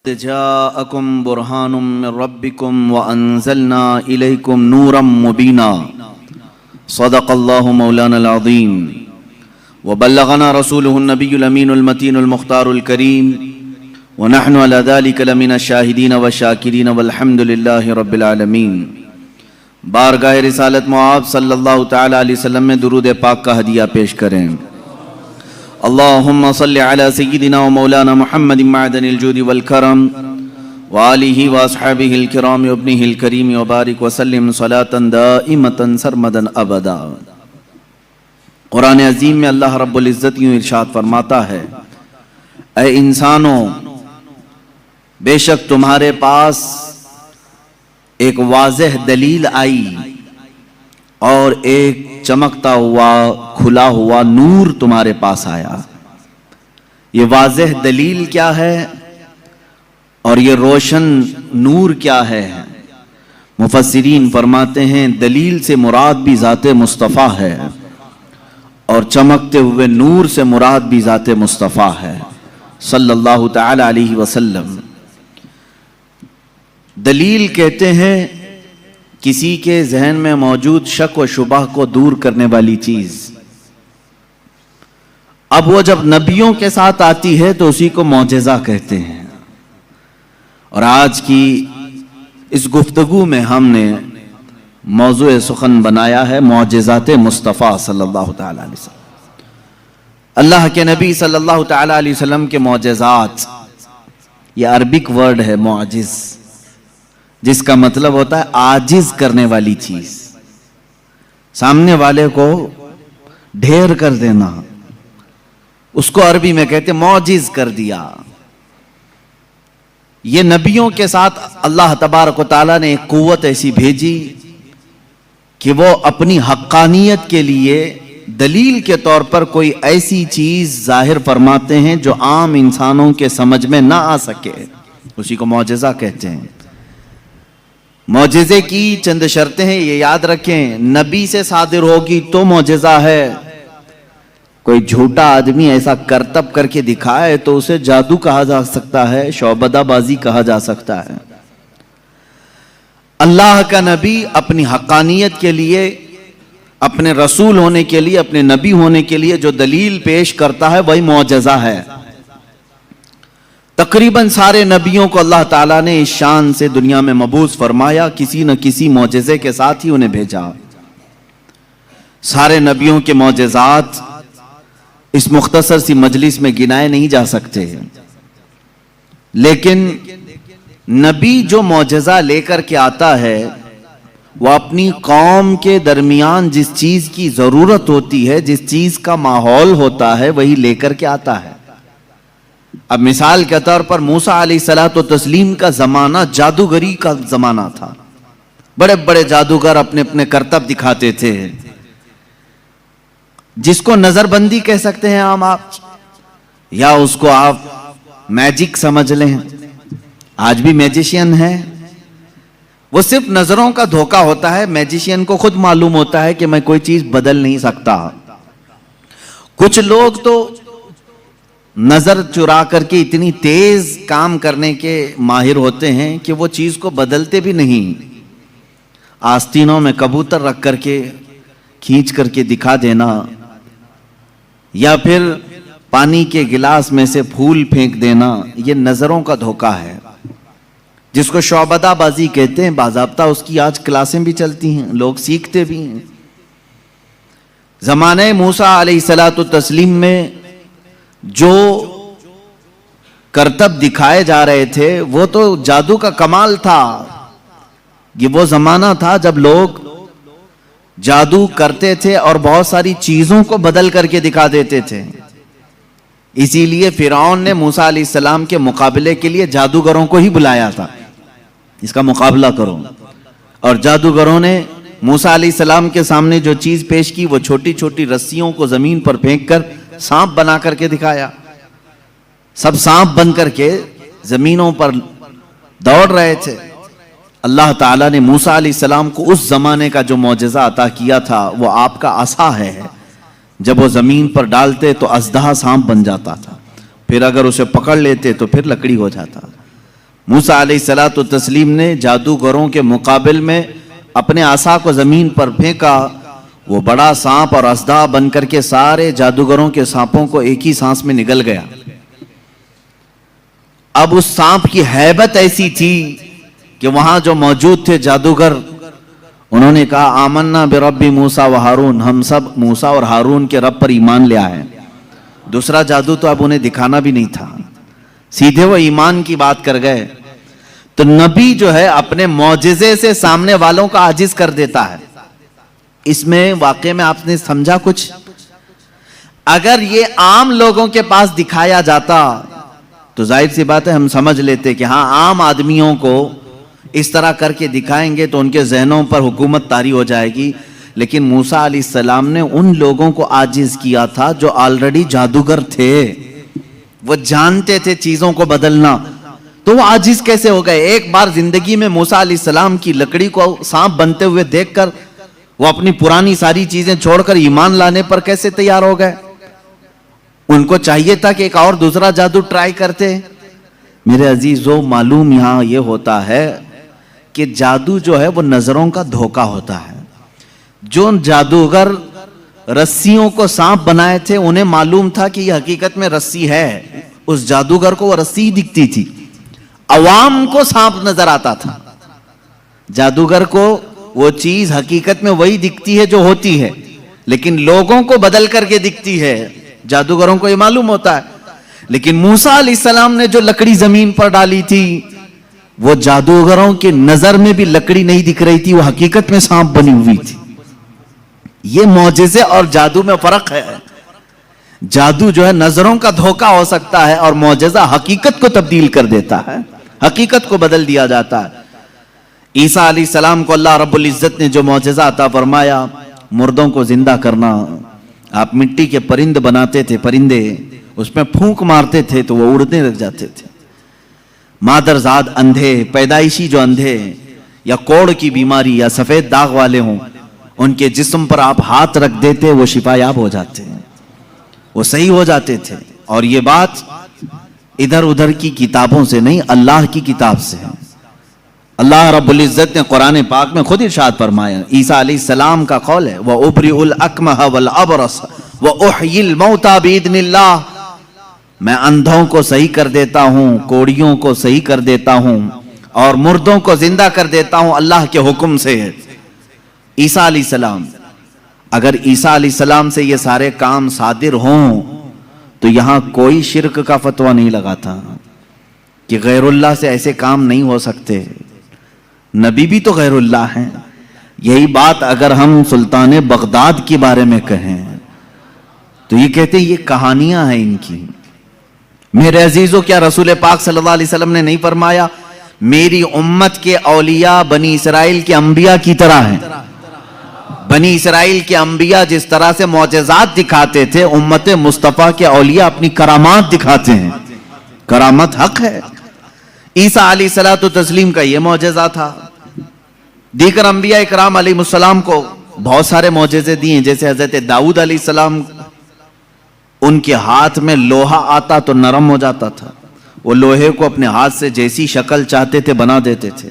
جاءکم برہان من ربکم وانزلنا الیکم نورا مبینا صدق اللہ مولانا العظیم وبلغنا رسوله النبی الامین المتین المختار الکریم ونحن على ذلك لمن الشاہدین والشاکرین والحمد للہ رب العالمین۔ بارگاہ رسالت معاب صلی اللہ تعالی علیہ وسلم میں درود پاک کا ہدیہ پیش کریں۔ اللہم صلی علی سیدنا و مولانا محمد معدن الجود والکرم وآلہ واصحابہ الکرام وابنہ الکریم وبارک وسلم صلاة دائمتا سرمدا ابدا۔ قرآن عظیم میں اللہ رب العزت یوں ارشاد فرماتا ہے، اے انسانوں، بے شک تمہارے پاس ایک واضح دلیل آئی اور ایک چمکتا ہوا کھلا ہوا نور تمہارے پاس آیا۔ یہ واضح دلیل کیا ہے اور یہ روشن نور کیا ہے؟ مفسرین فرماتے ہیں دلیل سے مراد بھی ذات مصطفیٰ ہے اور چمکتے ہوئے نور سے مراد بھی ذات مصطفیٰ ہے صلی اللہ تعالی علیہ وسلم۔ دلیل کہتے ہیں کسی کے ذہن میں موجود شک و شبہ کو دور کرنے والی چیز۔ اب وہ جب نبیوں کے ساتھ آتی ہے تو اسی کو معجزہ کہتے ہیں۔ اور آج کی اس گفتگو میں ہم نے موضوع سخن بنایا ہے معجزات مصطفیٰ صلی اللہ تعالی علیہ وسلم۔ اللہ کے نبی صلی اللہ تعالی علیہ وسلم کے معجزات، یہ عربک ورڈ ہے معجز، جس کا مطلب ہوتا ہے عاجز کرنے والی چیز، سامنے والے کو ڈھیر کر دینا، اس کو عربی میں کہتے ہیں معجز کر دیا۔ یہ نبیوں کے ساتھ اللہ تبارک و تعالیٰ نے ایک قوت ایسی بھیجی کہ وہ اپنی حقانیت کے لیے دلیل کے طور پر کوئی ایسی چیز ظاہر فرماتے ہیں جو عام انسانوں کے سمجھ میں نہ آ سکے، اسی کو معجزہ کہتے ہیں۔ معجزے کی چند شرطیں ہیں، یہ یاد رکھیں، نبی سے صادر ہوگی تو معجزہ ہے۔ کوئی جھوٹا آدمی ایسا کرتب کر کے دکھائے تو اسے جادو کہا جا سکتا ہے، شعبدہ بازی کہا جا سکتا ہے۔ اللہ کا نبی اپنی حقانیت کے لیے، اپنے رسول ہونے کے لیے، اپنے نبی ہونے کے لیے جو دلیل پیش کرتا ہے وہی معجزہ ہے۔ تقریباً سارے نبیوں کو اللہ تعالیٰ نے اس شان سے دنیا میں مبعوث فرمایا، کسی نہ کسی معجزے کے ساتھ ہی انہیں بھیجا۔ سارے نبیوں کے معجزات اس مختصر سی مجلس میں گنائے نہیں جا سکتے، لیکن نبی جو معجزہ لے کر کے آتا ہے وہ اپنی قوم کے درمیان جس چیز کی ضرورت ہوتی ہے، جس چیز کا ماحول ہوتا ہے، وہی لے کر کے آتا ہے۔ اب مثال کے طور پر موسیٰ علیہ الصلوۃ والتسلیم کا زمانہ جادوگری کا زمانہ تھا، بڑے بڑے جادوگر اپنے اپنے کرتب دکھاتے تھے، جس کو نظر بندی کہہ سکتے ہیں عام آپ، یا اس کو آپ میجک سمجھ لیں۔ آج بھی میجیشین ہے، وہ صرف نظروں کا دھوکہ ہوتا ہے۔ میجیشین کو خود معلوم ہوتا ہے کہ میں کوئی چیز بدل نہیں سکتا۔ کچھ لوگ تو نظر چرا کر کے اتنی تیز کام کرنے کے ماہر ہوتے ہیں کہ وہ چیز کو بدلتے بھی نہیں۔ آستینوں میں کبوتر رکھ کر کے کھینچ کر کے دکھا دینا، یا پھر پانی کے گلاس میں سے پھول پھینک دینا، یہ نظروں کا دھوکہ ہے، جس کو شعبدہ بازی کہتے ہیں۔ باضابطہ اس کی آج کلاسیں بھی چلتی ہیں، لوگ سیکھتے بھی ہیں۔ زمانہ موسیٰ علیہ الصلوۃ والتسلیم میں جو کرتب دکھائے جا رہے تھے وہ تو جادو کا کمال تھا۔ یہ وہ زمانہ تھا جب لوگ جادو کرتے تھے اور بہت ساری چیزوں کو بدل کر کے دکھا دیتے تھے۔ اسی لیے فرعون نے موسیٰ علیہ السلام کے مقابلے کے لیے جادوگروں کو ہی بلایا تھا، اس کا مقابلہ کرو۔ اور جادوگروں نے موسیٰ علیہ السلام کے سامنے جو چیز پیش کی وہ چھوٹی چھوٹی رسیوں کو زمین پر پھینک کر سانپ بنا کر کے دکھایا۔ سب سانپ بن کر کے زمینوں پر دوڑ رہے تھے۔ اللہ تعالیٰ نے موسیٰ علیہ السلام کو اس زمانے کا جو معجزہ عطا کیا تھا وہ آپ کا عصا ہے. جب وہ زمین پر ڈالتے تو اژدہا سانپ بن جاتا تھا, پھر اگر اسے پکڑ لیتے تو پھر لکڑی ہو جاتا. موسیٰ علیہ الصلوۃ والتسلیم نے جادوگروں کے مقابل میں اپنے عصا کو زمین پر پھینکا, وہ بڑا سانپ اور اژدہا بن کر کے سارے جادوگروں کے سانپوں کو ایک ہی سانس میں نگل گیا. اب اس سانپ کی ہیبت ایسی تھی کہ وہاں جو موجود تھے جادوگر, انہوں نے کہا آمنا برب موسیٰ و ہارون, ہم سب موسیٰ اور ہارون کے رب پر ایمان لے آئے. دوسرا جادو تو اب انہیں دکھانا بھی نہیں تھا, سیدھے وہ ایمان کی بات کر گئے. تو نبی جو ہے اپنے معجزے سے سامنے والوں کا عاجز کر دیتا ہے. اس میں واقعے میں آپ نے سمجھا کچھ؟ اگر یہ عام لوگوں کے پاس دکھایا جاتا تو ظاہر سی بات ہے ہم سمجھ لیتے کہ ہاں عام آدمیوں کو اس طرح کر کے دکھائیں گے تو ان کے ذہنوں پر حکومت طاری ہو جائے گی. لیکن موسیٰ علیہ السلام نے ان لوگوں کو عاجز کیا تھا جو آلریڈی جادوگر تھے, وہ جانتے تھے چیزوں کو بدلنا, تو وہ عاجز کیسے ہو گئے؟ ایک بار زندگی میں موسیٰ علیہ السلام کی لکڑی کو سانپ بنتے ہوئے دیکھ کر وہ اپنی پرانی ساری چیزیں چھوڑ کر ایمان لانے پر کیسے تیار ہو گئے؟ ان کو چاہیے تھا کہ ایک اور دوسرا جادو ٹرائی کرتے. میرے عزیزو, معلوم یہاں یہ ہوتا ہے کہ جادو جو ہے وہ نظروں کا دھوکہ ہوتا ہے. جو جادوگر رسیوں کو سانپ بنائے تھے انہیں معلوم تھا کہ یہ حقیقت میں رسی ہے, اس جادوگر کو وہ رسی دکھتی تھی, عوام کو سانپ نظر آتا تھا. جادوگر کو وہ چیز حقیقت میں وہی دکھتی ہے جو ہوتی ہے, لیکن لوگوں کو بدل کر کے دکھتی ہے. جادوگروں کو یہ معلوم ہوتا ہے. لیکن موسیٰ علیہ السلام نے جو لکڑی زمین پر ڈالی تھی وہ جادوگروں کی نظر میں بھی لکڑی نہیں دکھ رہی تھی, وہ حقیقت میں سانپ بنی ہوئی تھی. یہ معجزے اور جادو میں فرق ہے. جادو جو ہے نظروں کا دھوکہ ہو سکتا ہے اور معجزہ حقیقت کو تبدیل کر دیتا ہے, حقیقت کو بدل دیا جاتا ہے. عیسیٰ علیہ السلام کو اللہ رب العزت نے جو معجزہ عطا فرمایا, مردوں کو زندہ کرنا. آپ مٹی کے پرند بناتے تھے, پرندے, اس میں پھونک مارتے تھے تو وہ اڑنے لگ جاتے تھے. مادرزاد اندھے, پیدائشی جو اندھے یا کوڑ کی بیماری یا سفید داغ والے ہوں, ان کے جسم پر آپ ہاتھ رکھ دیتے وہ شفا یاب ہو جاتے ہیں, وہ صحیح ہو جاتے تھے. اور یہ بات ادھر ادھر کی کتابوں سے نہیں, اللہ کی کتاب سے ہے. اللہ رب العزت نے قرآن پاک میں خود ارشاد فرمایا, عیسیٰ علیہ السلام کا قول ہے, وَأُبْرِئُ الْأَكْمَحَ وَالْأَبْرَصَ وَأُحْيِي الْمَوْتَى بِإِذْنِ اللَّهِ, میں اندھوں کو صحیح کر دیتا ہوں, کوڑیوں کو صحیح کر دیتا ہوں, اور مردوں کو زندہ کر دیتا ہوں اللہ کے حکم سے. عیسیٰ علیہ السلام, اگر عیسیٰ علیہ السلام سے یہ سارے کام صادر ہوں تو یہاں کوئی شرک کا فتویٰ نہیں لگاتا کہ غیر اللہ سے ایسے کام نہیں ہو سکتے. نبی بھی تو غیر اللہ ہیں. یہی بات اگر ہم سلطان بغداد کے بارے میں کہیں تو یہ کہتے ہیں یہ کہانیاں ہیں ان کی. میرے عزیزو, کیا رسول پاک صلی اللہ علیہ وسلم نے نہیں فرمایا میری امت کے اولیاء بنی اسرائیل کے انبیاء کی طرح ہیں؟ بنی اسرائیل کے انبیاء جس طرح سے معجزات دکھاتے تھے, امت مصطفیٰ کے اولیاء اپنی کرامات دکھاتے ہیں. کرامت حق ہے. عیسیٰ علیہ الصلوۃ والتسلیم کا یہ معجزہ تھا. دیگر انبیاء اکرام علیہ السلام کو بہت سارے معجزے دیے, جیسے حضرت داؤد علیہ السلام, ان کے ہاتھ میں لوہا آتا تو نرم ہو جاتا تھا, وہ لوہے کو اپنے ہاتھ سے جیسی شکل چاہتے تھے بنا دیتے تھے.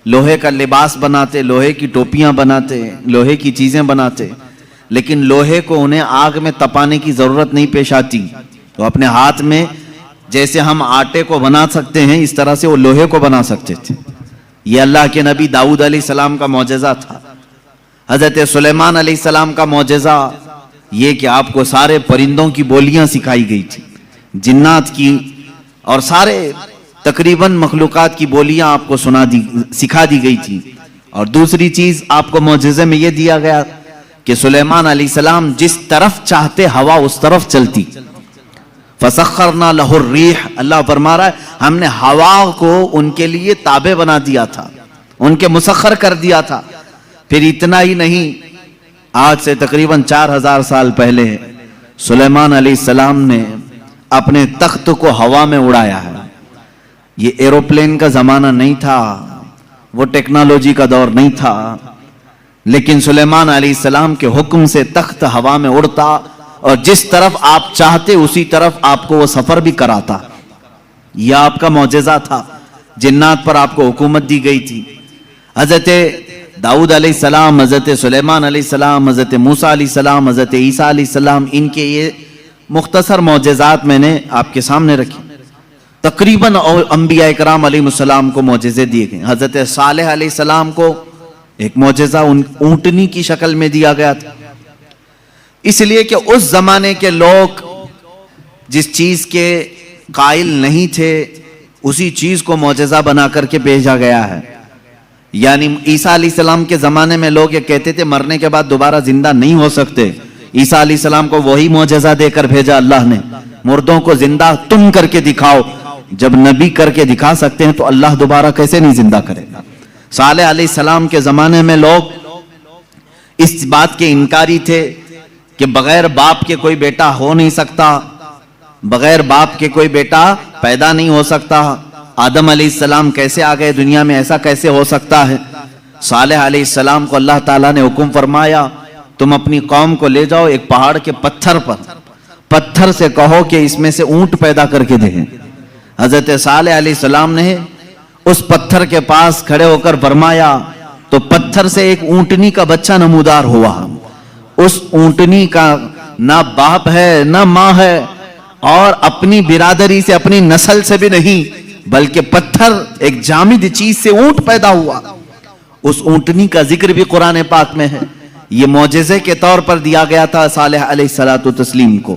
لوہے کا لباس بناتے, لوہے کی ٹوپیاں بناتے, لوہے کی چیزیں بناتے, لیکن لوہے کو انہیں آگ میں تپانے کی ضرورت نہیں پیش آتی. تو اپنے ہاتھ میں جیسے ہم آٹے کو بنا سکتے ہیں اس طرح سے وہ لوہے کو بنا سکتے تھے. یہ اللہ کے نبی داؤد علیہ السلام کا معجزہ تھا. حضرت سلیمان علیہ السلام کا معجزہ یہ کہ آپ کو سارے پرندوں کی بولیاں سکھائی گئی تھی, جنات کی اور سارے تقریباً مخلوقات کی بولیاں آپ کو سکھا دی گئی تھی. اور دوسری چیز آپ کو معجزے میں یہ دیا گیا کہ سلیمان علیہ السلام جس طرف چاہتے ہوا اس طرف چلتی. فَسَخَّرْنَا لَهُ الرِّيحَ, اللہ فرما رہا ہے ہم نے ہوا کو ان کے لیے تابع بنا دیا تھا, ان کے مسخر کر دیا تھا. پھر اتنا ہی نہیں, آج سے تقریباً 4000 سال پہلے سلیمان علیہ السلام نے اپنے تخت کو ہوا میں اڑایا ہے. یہ ایروپلین کا زمانہ نہیں تھا, وہ ٹیکنالوجی کا دور نہیں تھا، لیکن سلیمان علیہ السلام کے حکم سے تخت ہوا میں اڑتا اور جس طرف آپ چاہتے اسی طرف آپ کو وہ سفر بھی کراتا. یہ آپ کا معجزہ تھا. جنات پر آپ کو حکومت دی گئی تھی. حضرت داؤد علیہ السلام، حضرت سلیمان علیہ السلام، حضرت موسیٰ علیہ السلام، حضرت عیسیٰ علیہ السلام، ان کے یہ مختصر معجزات میں نے آپ کے سامنے رکھی. تقریباً انبیاء اکرام علیہ السلام کو معجزے دیے گئے. حضرت صالح علیہ السلام کو ایک معجزہ اونٹنی کی شکل میں دیا گیا تھا، اس لیے کہ اس زمانے کے لوگ جس چیز کے قائل نہیں تھے اسی چیز کو معجزہ بنا کر کے بھیجا گیا ہے. یعنی عیسیٰ علیہ السلام کے زمانے میں لوگ یہ کہتے تھے مرنے کے بعد دوبارہ زندہ نہیں ہو سکتے. عیسیٰ علیہ السلام کو وہی معجزہ دے کر بھیجا اللہ نے، مردوں کو زندہ تم کر کے دکھاؤ. جب نبی کر کے دکھا سکتے ہیں تو اللہ دوبارہ کیسے نہیں زندہ کرے گا. صالح علیہ السلام کے زمانے میں لوگ اس بات کے انکاری تھے کہ بغیر باپ کے کوئی بیٹا ہو نہیں سکتا، بغیر باپ کے کوئی بیٹا پیدا نہیں ہو سکتا. آدم علیہ السلام کیسے آ گئے دنیا میں، ایسا کیسے ہو سکتا ہے. صالح علیہ السلام کو اللہ تعالیٰ نے حکم فرمایا تم اپنی قوم کو لے جاؤ ایک پہاڑ کے پتھر پر، پتھر سے کہو کہ اس میں سے اونٹ پیدا کر کے دیں. حضرت صالح علیہ السلام نے اس پتھر کے پاس کھڑے ہو کر فرمایا تو پتھر سے ایک اونٹنی کا بچہ نمودار ہوا. اس اونٹنی کا نہ باپ ہے نہ ماں ہے اور اپنی برادری سے اپنی نسل سے بھی نہیں، بلکہ پتھر ایک جامد چیز سے اونٹ پیدا ہوا. اس اونٹنی کا ذکر بھی قرآن پاک میں ہے. یہ معجزے کے طور پر دیا گیا تھا صالح علیہ السلام کو.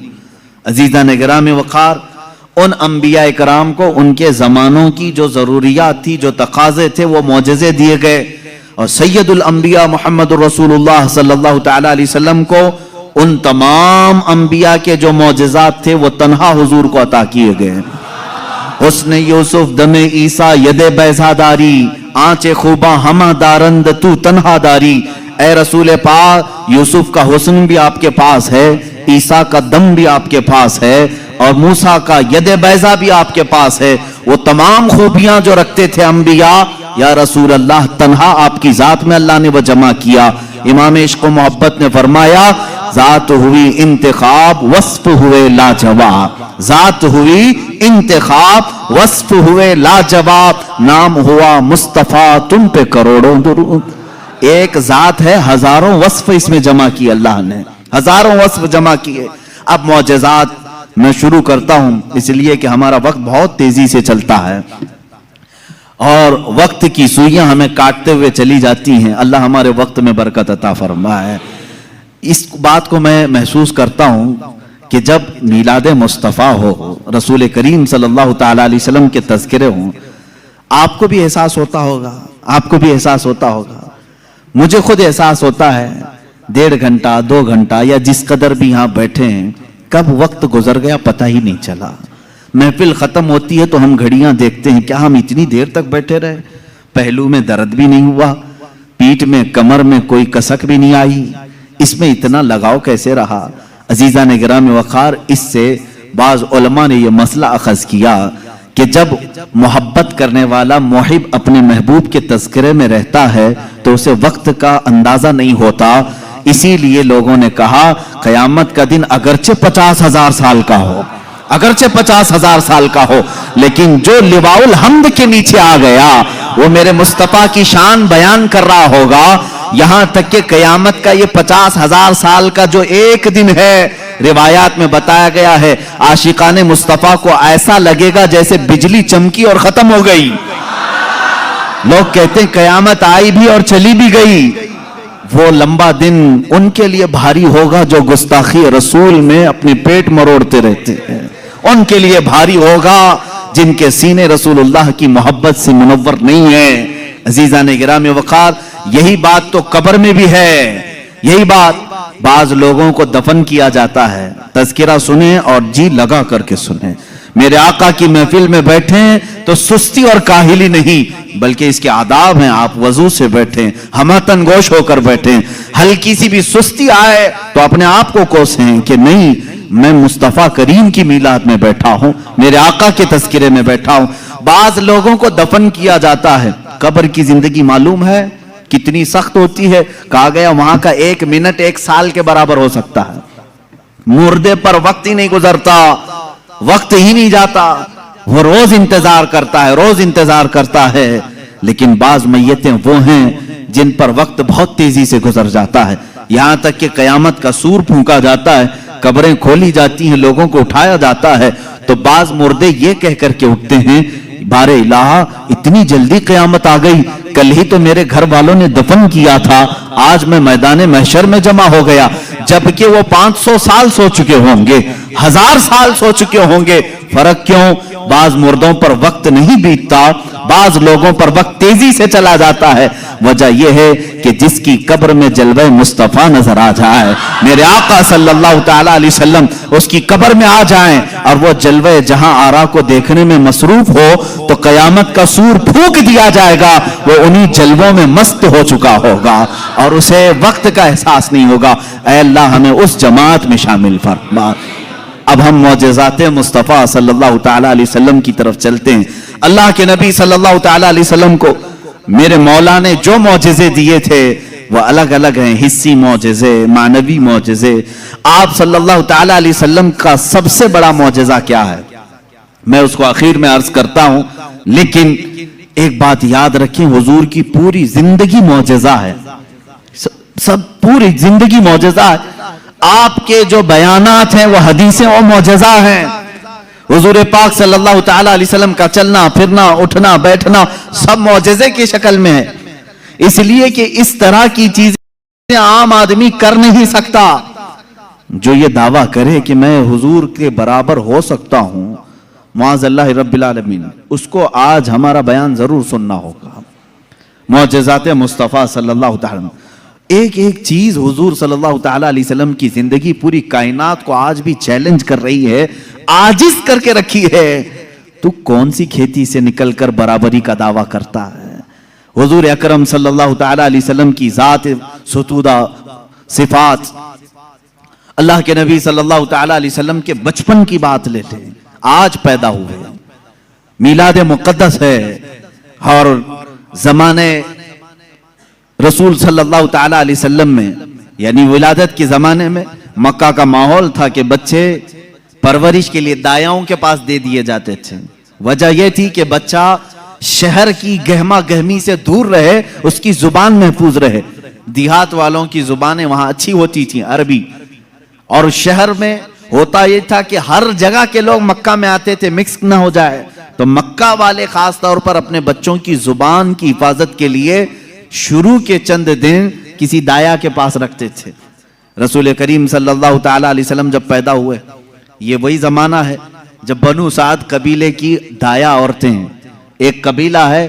عزیزان گرامی وقار، ان انبیاء کرام کو ان کے زمانوں کی جو ضروریات تھی، جو تقاضے تھے، وہ معجزے دیے گئے. اور سید الانبیاء محمد رسول اللہ صلی اللہ تعالی علیہ وسلم کو ان تمام انبیاء کے جو معجزات تھے وہ تنہا حضور کو عطا کیے گئے. حسن یوسف دم عیسیٰ ید بیضا داری، آنچ خوباں ہمہ دارند تو تنہا داری. اے رسول پاک، یوسف کا حسن بھی آپ کے پاس ہے، عیسیٰ کا دم بھی آپ کے پاس ہے اور موسیٰ کا ید بیضا بھی آپ کے پاس ہے. وہ تمام خوبیاں جو رکھتے تھے انبیاء، یا رسول اللہ تنہا آپ کی ذات میں اللہ نے وہ جمع کیا. امام عشق و محبت نے فرمایا ذات ہوئی انتخاب وصف ہوئے لاجواب، ذات ہوئی انتخاب وصف ہوئے لاجواب، نام ہوا مصطفیٰ تم پہ کروڑوں درود. ایک ذات ہے، ہزاروں وصف اس میں جمع کیے اللہ نے، ہزاروں وصف جمع کیے. اب معجزات میں شروع کرتا ہوں اس لیے کہ ہمارا وقت بہت تیزی سے چلتا ہے اور وقت کی سوئیاں ہمیں کاٹتے ہوئے چلی جاتی ہیں. اللہ ہمارے وقت میں برکت عطا فرمائے. اس بات کو میں محسوس کرتا ہوں کہ جب میلاد مصطفیٰ ہو، رسول کریم صلی اللہ تعالی علیہ وسلم کے تذکرے ہوں، آپ کو بھی احساس ہوتا ہوگا، آپ کو بھی احساس ہوتا ہوگا، مجھے خود احساس ہوتا ہے 1.5 گھنٹہ 2 گھنٹہ یا جس قدر بھی یہاں بیٹھے ہیں کب وقت گزر گیا پتہ ہی نہیں چلا. محفل ختم ہوتی ہے تو ہم گھڑیاں دیکھتے ہیں، کیا ہم اتنی دیر تک بیٹھے رہے؟ پہلو میں درد بھی نہیں ہوا، پیٹھ میں کمر میں کوئی کسک بھی نہیں آئی، اس میں اتنا لگاؤ کیسے رہا؟ عزیزان گرامی وقار، اس سے بعض علماء نے یہ مسئلہ اخذ کیا کہ جب محبت کرنے والا محب اپنے محبوب کے تذکرے میں رہتا ہے تو اسے وقت کا اندازہ نہیں ہوتا. اسی لیے لوگوں نے کہا قیامت کا دن اگرچہ 50,000 سال کا ہو، اگرچہ 50,000 سال کا ہو، لیکن جو لواء الحمد کے نیچے آ گیا وہ میرے مصطفیٰ کی شان بیان کر رہا ہوگا. یہاں تک کہ قیامت کا یہ 50,000 سال کا جو ایک دن ہے، روایات میں بتایا گیا ہے عاشقان مصطفیٰ کو ایسا لگے گا جیسے بجلی چمکی اور ختم ہو گئی. لوگ کہتے ہیں قیامت آئی بھی اور چلی بھی گئی. وہ لمبا دن ان کے لیے بھاری ہوگا جو گستاخی رسول میں اپنی پیٹ مروڑتے رہتے ہیں، ان کے لیے بھاری ہوگا جن کے سینے رسول اللہ کی محبت سے منور نہیں ہیں. عزیزان گرامی وقار، یہی بات تو قبر میں بھی ہے. یہی بات بعض لوگوں کو دفن کیا جاتا ہے. تذکرہ سنیں اور جی لگا کر کے سنیں. میرے آقا کی محفل میں بیٹھیں تو سستی اور کاہلی نہیں بلکہ اس کے آداب ہیں. آپ وضو سے بیٹھیں، ہمتن گوش ہو کر بیٹھیں. ہلکی سی بھی سستی آئے تو اپنے آپ کو کوسیں کہ نہیں، میں مصطفیٰ کریم کی میلاد میں بیٹھا ہوں, میرے آقا کے تذکرے میں بیٹھا ہوں. بعض لوگوں کو دفن کیا جاتا ہے, قبر کی زندگی معلوم ہے کتنی سخت ہوتی ہے. کہا گیا وہاں کا 1 منٹ 1 سال کے برابر ہو سکتا ہے. مردے پر وقت ہی نہیں گزرتا, وقت ہی نہیں جاتا, وہ روز انتظار کرتا ہے, روز انتظار کرتا ہے. لیکن بعض میتیں وہ ہیں جن پر وقت بہت تیزی سے گزر جاتا ہے, یہاں تک کہ قیامت کا سور پھونکا جاتا ہے, قبریں کھولی جاتی ہیں, لوگوں کو اٹھایا جاتا ہے. تو بعض مردے یہ کہہ کر کے اٹھتے ہیں, بارے الہ اتنی جلدی قیامت آ گئی, کل ہی تو میرے گھر والوں نے دفن کیا تھا, آج میں میدان محشر میں جمع ہو گیا. جبکہ وہ 500 سال سو چکے ہوں گے, 1000 سال سو چکے ہوں گے. فرق کیوں؟ بعض مردوں پر وقت نہیں بیتتا, بعض لوگوں پر وقت تیزی سے چلا جاتا ہے. وجہ یہ ہے کہ جس کی قبر میں جلوہ مصطفیٰ نظر آ جائے, میرے آقا صلی اللہ تعالی علیہ وسلم اس کی قبر میں آ جائیں اور وہ جلوہ جہاں آرا کو دیکھنے میں مصروف ہو, تو قیامت کا سور پھونک دیا جائے گا, وہ انہی جلووں میں مست ہو چکا ہوگا اور اسے وقت کا احساس نہیں ہوگا. اے اللہ ہمیں اس جماعت میں شامل فرما. اب ہم معجزات مصطفیٰ صلی اللہ تعالی علیہ وسلم کی طرف چلتے ہیں. اللہ کے نبی صلی اللہ تعالی علیہ وسلم کو میرے مولا نے جو معجزے دیے تھے وہ الگ الگ ہیں, حسی معجزے, معنوی معجزے. آپ صلی اللہ تعالی علیہ وسلم کا سب سے بڑا معجزہ کیا ہے میں اس کو آخر میں عرض کرتا ہوں, لیکن ایک بات یاد رکھیں, حضور کی پوری زندگی معجزہ ہے, سب پوری زندگی معجزہ ہے. آپ کے جو بیانات ہیں وہ حدیثیں وہ معجزہ ہیں. حضور پاک صلی اللہ تعالی علیہ وسلم کا چلنا پھرنا اٹھنا بیٹھنا سب معجزے کی شکل میں ہے, اس لیے کہ اس طرح کی چیزیں عام آدمی کر نہیں سکتا. جو یہ دعویٰ کرے کہ میں حضور کے برابر ہو سکتا ہوں, معاذ اللہ رب العالمین, اس کو آج ہمارا بیان ضرور سننا ہوگا. معجزات مصطفیٰ صلی اللہ تعالی وسلم, ایک ایک چیز حضور صلی اللہ تعالی علیہ وسلم کی زندگی پوری کائنات کو آج بھی چیلنج کر رہی ہے, عاجز کر کے رکھی ہے. تو کون سی کھیتی سے نکل کر برابری کا دعویٰ کرتا ہے؟ حضور اکرم صلی اللہ تعالی علیہ وسلم کی ذات ستودہ صفات, اللہ کے نبی صلی اللہ تعالی علیہ وسلم کے بچپن کی بات لیتے ہیں, آج پیدا ہوئے, میلاد مقدس ہے, اور زمانے رسول صلی اللہ تعالی علیہ وسلم میں یعنی ولادت کے زمانے میں مکہ کا ماحول تھا کہ بچے پرورش کے لیے دایاؤں کے پاس دے دیے جاتے تھے. وجہ یہ تھی کہ بچہ شہر کی گہما گہمی سے دور رہے, اس کی زبان محفوظ رہے. دیہات والوں کی زبانیں وہاں اچھی ہوتی تھیں, عربی, اور شہر میں ہوتا یہ تھا کہ ہر جگہ کے لوگ مکہ میں آتے تھے, مکس نہ ہو جائے. تو مکہ والے خاص طور پر اپنے بچوں کی زبان کی حفاظت کے لیے شروع کے چند دن کسی دایا کے پاس رکھتے تھے. رسول کریم صلی اللہ تعالی علیہ وسلم جب پیدا ہوئے, یہ وہی زمانہ ہے جب بنو سعد قبیلے کی دایا عورتیں ہیں. ایک قبیلہ ہے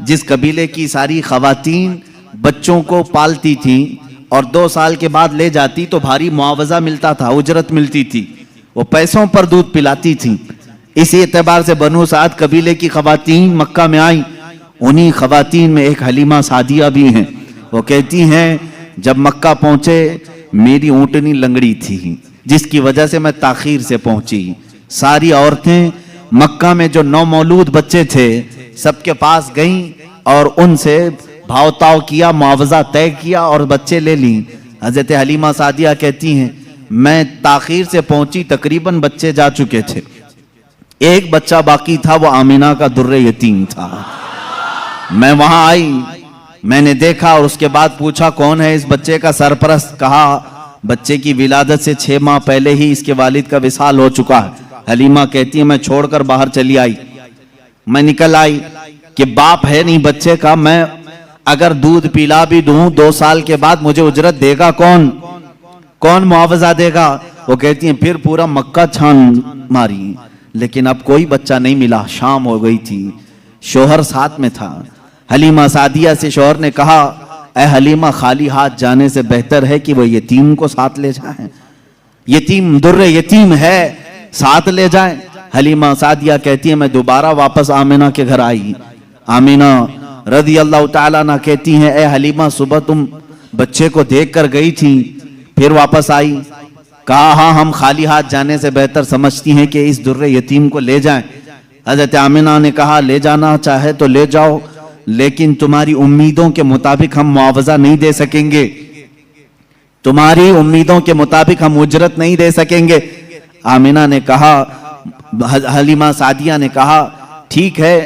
جس قبیلے کی ساری خواتین بچوں کو پالتی تھیں اور 2 سال کے بعد لے جاتی تو بھاری معاوضہ ملتا تھا, اجرت ملتی تھی, وہ پیسوں پر دودھ پلاتی تھیں. اسی اعتبار سے بنو سعد قبیلے کی خواتین مکہ میں آئیں. انہی خواتین میں ایک حلیمہ سعدیہ بھی ہیں. وہ کہتی ہیں جب مکہ پہنچے میری اونٹنی لنگڑی تھی جس کی وجہ سے میں تاخیر سے پہنچی. ساری عورتیں مکہ میں جو نومولود بچے تھے سب کے پاس گئیں اور ان سے بھاؤ تاؤ کیا, معاوضہ طے کیا اور بچے لے لیں. حضرت حلیمہ سعدیہ کہتی ہیں میں تاخیر سے پہنچی, تقریباً بچے جا چکے تھے, ایک بچہ باقی تھا, وہ آمینہ کا در یتیم تھا. میں وہاں آئی, میں نے دیکھا اور اس کے بعد پوچھا کون ہے اس بچے کا سرپرست. کہا بچے کی ولادت سے 6 ماہ پہلے ہی اس کے والد کا وصال ہو چکا ہے. حلیمہ کہتی ہے میں چھوڑ کر باہر چلی آئی, میں نکل آئی کہ باپ ہے نہیں بچے کا, میں اگر دودھ پلا بھی دوں 2 سال کے بعد مجھے اجرت دے گا کون, کون معاوضہ دے گا؟ وہ کہتی ہیں پھر پورا مکہ چھان ماری لیکن اب کوئی بچہ نہیں ملا. شام ہو گئی تھی, شوہر ساتھ میں تھا. حلیمہ سعدیہ سے شوہر نے کہا اے حلیمہ خالی ہاتھ جانے سے بہتر ہے کہ وہ یتیم کو ساتھ لے جائیں, یتیم در یتیم ہے, ساتھ لے جائیں. حلیمہ سعدیہ کہتی ہے میں دوبارہ واپس آمینہ کے گھر آئی. آمینہ رضی اللہ تعالیٰ عنہ کہتی ہیں اے حلیمہ صبح تم بچے کو دیکھ کر گئی تھی, پھر واپس آئی, کہا ہاں ہم خالی ہاتھ جانے سے بہتر سمجھتی ہیں کہ اس در یتیم کو لے جائیں۔ حضرت آمنہ نے کہا لے جانا چاہے تو لے جاؤ، لیکن تمہاری امیدوں کے مطابق ہم معاوضہ نہیں دے سکیں گے، تمہاری امیدوں کے مطابق ہم اجرت نہیں دے سکیں گے۔ آمنہ نے کہا، حلیمہ سعدیہ نے کہا ٹھیک ہے،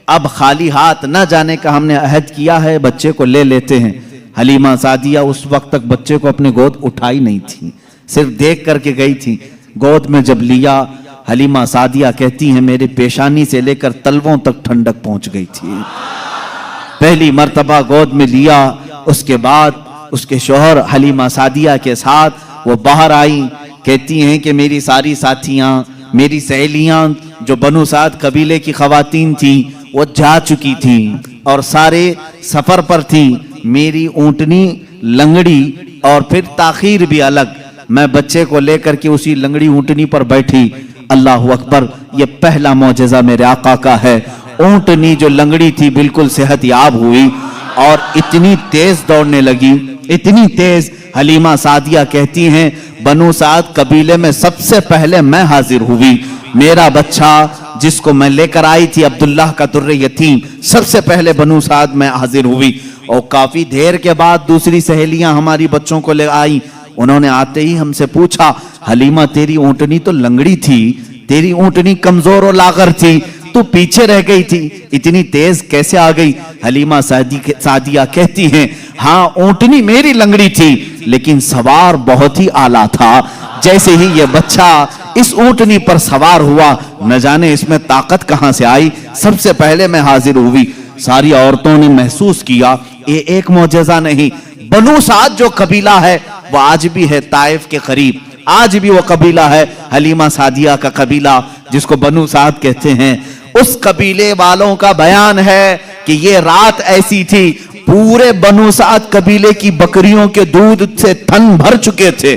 اب خالی ہاتھ نہ جانے کا ہم نے عہد کیا ہے، بچے کو لے لیتے ہیں۔ حلیمہ سعدیہ اس وقت تک بچے کو اپنے گود اٹھائی نہیں تھی، صرف دیکھ کر کے گئی تھی۔ گود میں جب لیا، حلیمہ سعدیہ کہتی ہیں میرے پیشانی سے لے کر تلووں تک ٹھنڈک پہنچ گئی تھی۔ پہلی مرتبہ گود میں لیا، اس کے بعد اس کے شوہر حلیمہ سعدیہ کے ساتھ وہ باہر آئی، کہتی ہیں کہ میری ساری ساتھیاں، میری سہیلیاں جو بنو سعد قبیلے کی خواتین تھیں وہ جا چکی تھیں اور سارے سفر پر تھیں، میری اونٹنی لنگڑی اور پھر تاخیر بھی الگ، میں بچے کو لے کر کے اسی لنگڑی اونٹنی پر بیٹھی۔ اللہ اکبر، یہ پہلا معجزہ میرے آقا کا ہے۔ اونٹنی جو لنگڑی تھی بالکل صحت یاب ہوئی اور اتنی تیز دوڑنے لگی، اتنی تیز۔ حلیمہ سعدیہ کہتی ہیں بنو سعد قبیلے میں سب سے پہلے میں حاضر ہوئی، میرا بچہ جس کو میں لے کر آئی تھی عبداللہ کا در یتیم، سب سے پہلے بنو سعد میں حاضر ہوئی۔ اور کافی دیر کے بعد دوسری سہیلیاں ہماری بچوں کو لے آئیں، انہوں نے آتے ہی ہم سے پوچھا حلیمہ تیری اونٹنی تو لنگڑی تھی، تیری اونٹنی کمزور و لاغر تھی، تو پیچھے رہ گئی تھی، اتنی تیز کیسے آ گئی؟ حلیمہ سعدیہ کہتی ہیں ہاں اونٹنی میری لنگڑی تھی لیکن سوار بہت ہی اعلیٰ تھا، جیسے ہی یہ بچہ اس اونٹنی پر سوار ہوا نہ جانے اس میں طاقت کہاں سے آئی، سب سے پہلے میں حاضر ہوئی۔ ساری عورتوں نے محسوس کیا یہ ایک معجزہ نہیں، بنو سعد جو قبیلہ ہے وہ آج بھی ہے طائف کے قریب، آج بھی وہ قبیلہ ہے حلیمہ سعدیہ کا قبیلہ جس کو بنو سعد کہتے ہیں۔ اس قبیلے والوں کا بیان ہے کہ یہ رات ایسی تھی پورے بنو سعد قبیلے کی بکریوں کے دودھ سے تھن بھر چکے تھے،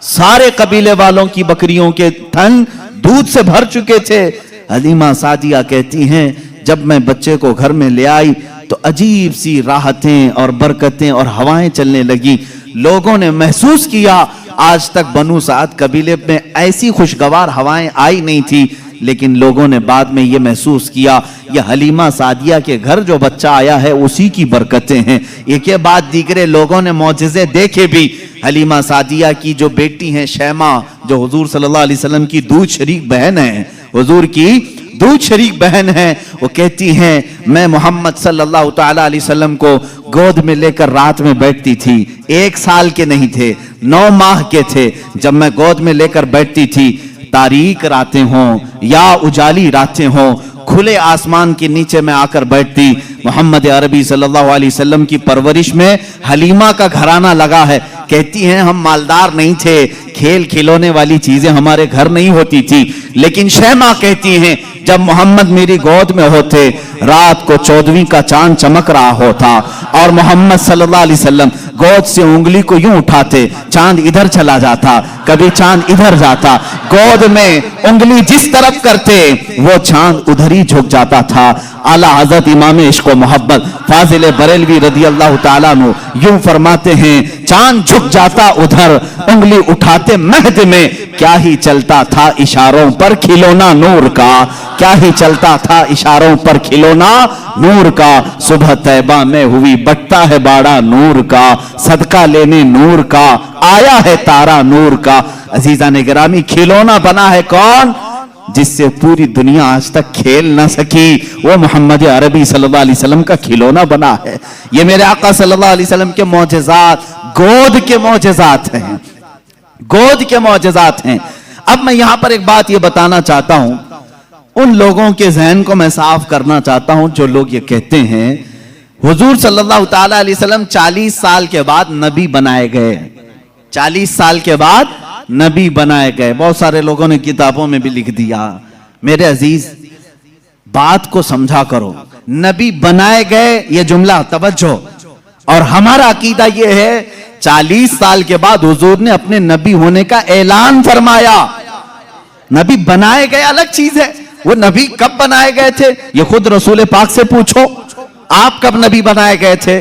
سارے قبیلے والوں کی بکریوں کے تھن دودھ سے بھر چکے تھے۔ حلیمہ سعدیہ کہتی ہیں جب میں بچے کو گھر میں لے آئی تو عجیب سی راحتیں اور برکتیں اور ہوائیں چلنے لگی، لوگوں نے محسوس کیا آج تک بنو سعد قبیلے میں ایسی خوشگوار ہوائیں آئی نہیں تھی، لیکن لوگوں نے بعد میں یہ محسوس کیا یہ حلیمہ سعدیہ کے گھر جو بچہ آیا ہے اسی کی برکتیں ہیں۔ ایک کے بعد دیگرے لوگوں نے معجزے دیکھے بھی۔ حلیمہ سعدیہ کی جو بیٹی ہیں شیمہ، جو حضور صلی اللہ علیہ وسلم کی دودھ شریک بہن ہے، حضور کی دودھ شریک بہن ہے، وہ کہتی ہیں میں محمد صلی اللہ تعالی علیہ وسلم کو گود میں لے کر رات میں بیٹھتی تھی، 1 سال کے نہیں تھے، 9 ماہ کے تھے، جب میں گود میں لے کر بیٹھتی تھی، تاریک راتیں ہوں یا اجالی راتیں ہوں، کھلے آسمان کے نیچے میں آ کر بیٹھتی۔ محمد عربی صلی اللہ علیہ وسلم کی پرورش میں حلیمہ کا گھرانہ لگا ہے، کہتی ہیں ہم مالدار نہیں تھے، کھیل کھلونے والی چیزیں ہمارے گھر نہیں ہوتی تھی، لیکن شیمہ کہتی ہیں جب محمد میری گود میں ہوتے رات کو 14ویں کا چاند چمک رہا ہوتا اور محمد صلی اللہ علیہ وسلم گود سے انگلی کو یوں اٹھاتے، چاند ادھر چلا جاتا، کبھی چاند ادھر جاتا، گود میں انگلی جس طرف کرتے وہ چاند ادھر ہی جھک جاتا تھا۔ اعلیٰ حضرت امام عشق و محبت فاضل بریلوی رضی اللہ تعالیٰ عنہ یوں فرماتے ہیں چاند جھک جاتا ادھر، انگلی اٹھاتے مہد میں، کیا ہی چلتا تھا اشاروں پر کھلونا نور کا، کیا ہی چلتا تھا اشاروں پر کھلونا نور کا، صبح طیبہ میں ہوئی بٹتا ہے باڑا نور کا، صدقہ لینے نور کا، آیا ہے تارا نور کا۔ عزیزان گرامی، کھلونا بنا ہے کون؟ جس سے پوری دنیا آج تک کھیل نہ سکی، وہ محمد عربی صلی اللہ علیہ وسلم کا کھلونا بنا ہے۔ یہ میرے آقا صلی اللہ علیہ وسلم کے معجزات گود کے معجزات ہیں، گود کے معجزات ہیں۔ اب میں یہاں پر ایک بات یہ بتانا چاہتا ہوں، ان لوگوں کے ذہن کو میں صاف کرنا چاہتا ہوں جو لوگ یہ کہتے ہیں حضور صلی اللہ تعالی علیہ وسلم 40 سال کے بعد نبی بنائے گئے، 40 سال کے بعد نبی بنائے گئے۔ بہت سارے لوگوں نے کتابوں میں بھی لکھ دیا۔ میرے عزیز بات کو سمجھا کرو، نبی بنائے گئے یہ جملہ توجہ، اور ہمارا عقیدہ یہ ہے 40 سال کے بعد حضور نے اپنے نبی ہونے کا اعلان فرمایا۔ نبی بنائے گئے الگ چیز ہے، وہ نبی کب بنائے گئے تھے یہ خود رسول پاک سے پوچھو، آپ کب نبی بنائے گئے تھے؟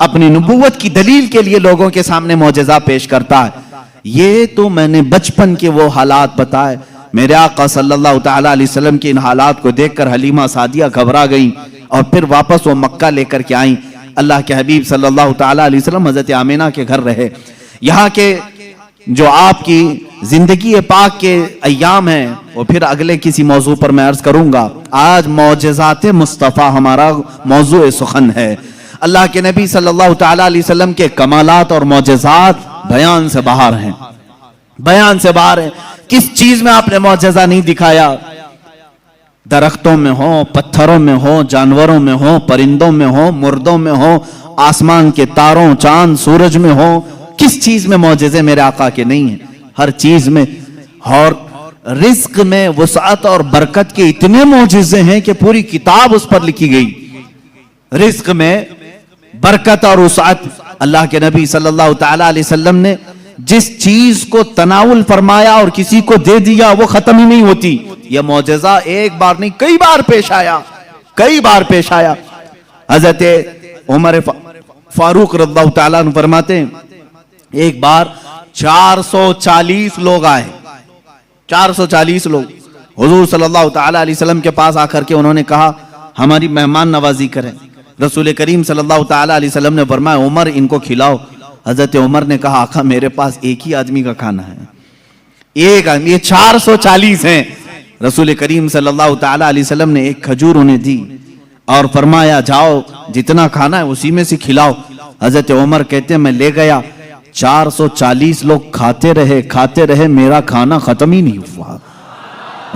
اپنی نبوت کی دلیل کے لیے لوگوں کے سامنے معجزہ پیش کرتا ہے. یہ تو میں نے بچپن کے وہ حالات بتائے. میرے آقا صلی اللہ تعالیٰ علیہ وسلم کے ان حالات کو دیکھ کر حلیمہ سعدیہ گھبرا گئیں اور پھر واپس وہ مکہ لے کر کے آئیں. اللہ کے حبیب صلی اللہ تعالیٰ علیہ وسلم حضرت آمینہ کے گھر رہے. یہاں کے جو آپ کی زندگی پاک کے ایام ہیں وہ پھر اگلے کسی موضوع پر میں عرض کروں گا. آج معجزات مصطفیٰ ہمارا موضوع سخن ہے. اللہ کے نبی صلی اللہ تعالیٰ علیہ وسلم کے کمالات اور معجزات بیان سے باہر ہیں, بیان سے باہر ہیں. کس چیز میں آپ نے معجزہ نہیں دکھایا؟ درختوں میں ہو, پتھروں میں ہو, جانوروں میں ہو, پرندوں میں ہو, مردوں میں ہو, آسمان کے تاروں, چاند, سورج میں ہو. کس چیز میں معجزے میرے آقا کے نہیں ہیں؟ ہر چیز میں. اور رزق میں وسعت اور برکت کے اتنے معجزے ہیں کہ پوری کتاب اس پر لکھی گئی. رزق میں برکت اور وسعت, اللہ کے نبی صلی اللہ تعالیٰ علیہ وسلم نے جس چیز کو تناول فرمایا اور کسی کو دے دیا وہ ختم ہی نہیں ہوتی. یہ معجزہ ایک بار نہیں کئی بار پیش آیا, کئی بار پیش آیا. حضرت عمر فاروق رضی اللہ تعالیٰ عنہ فرماتے ہیں ایک بار 440 لوگ آئے, 440 لوگ حضور صلی اللہ تعالیٰ علیہ وسلم کے پاس آ کر کے انہوں نے کہا ہماری مہمان نوازی کریں. رسول کریم صلی اللہ تعالیٰ علیہ وسلم نے فرمایا عمر ان کو کھلاؤ. حضرت عمر نے کہا آقا میرے پاس ایک ہی آدمی کا کھانا ہے, ایک آدمی, یہ 440 ہیں. رسول کریم صلی اللہ تعالیٰ علیہ وسلم نے ایک کھجور انہیں دی اور فرمایا جاؤ جتنا کھانا ہے اسی میں سے کھلاؤ. حضرت عمر کہتے ہیں میں لے گیا, 440 لوگ کھاتے رہے, میرا کھانا ختم ہی نہیں ہوا.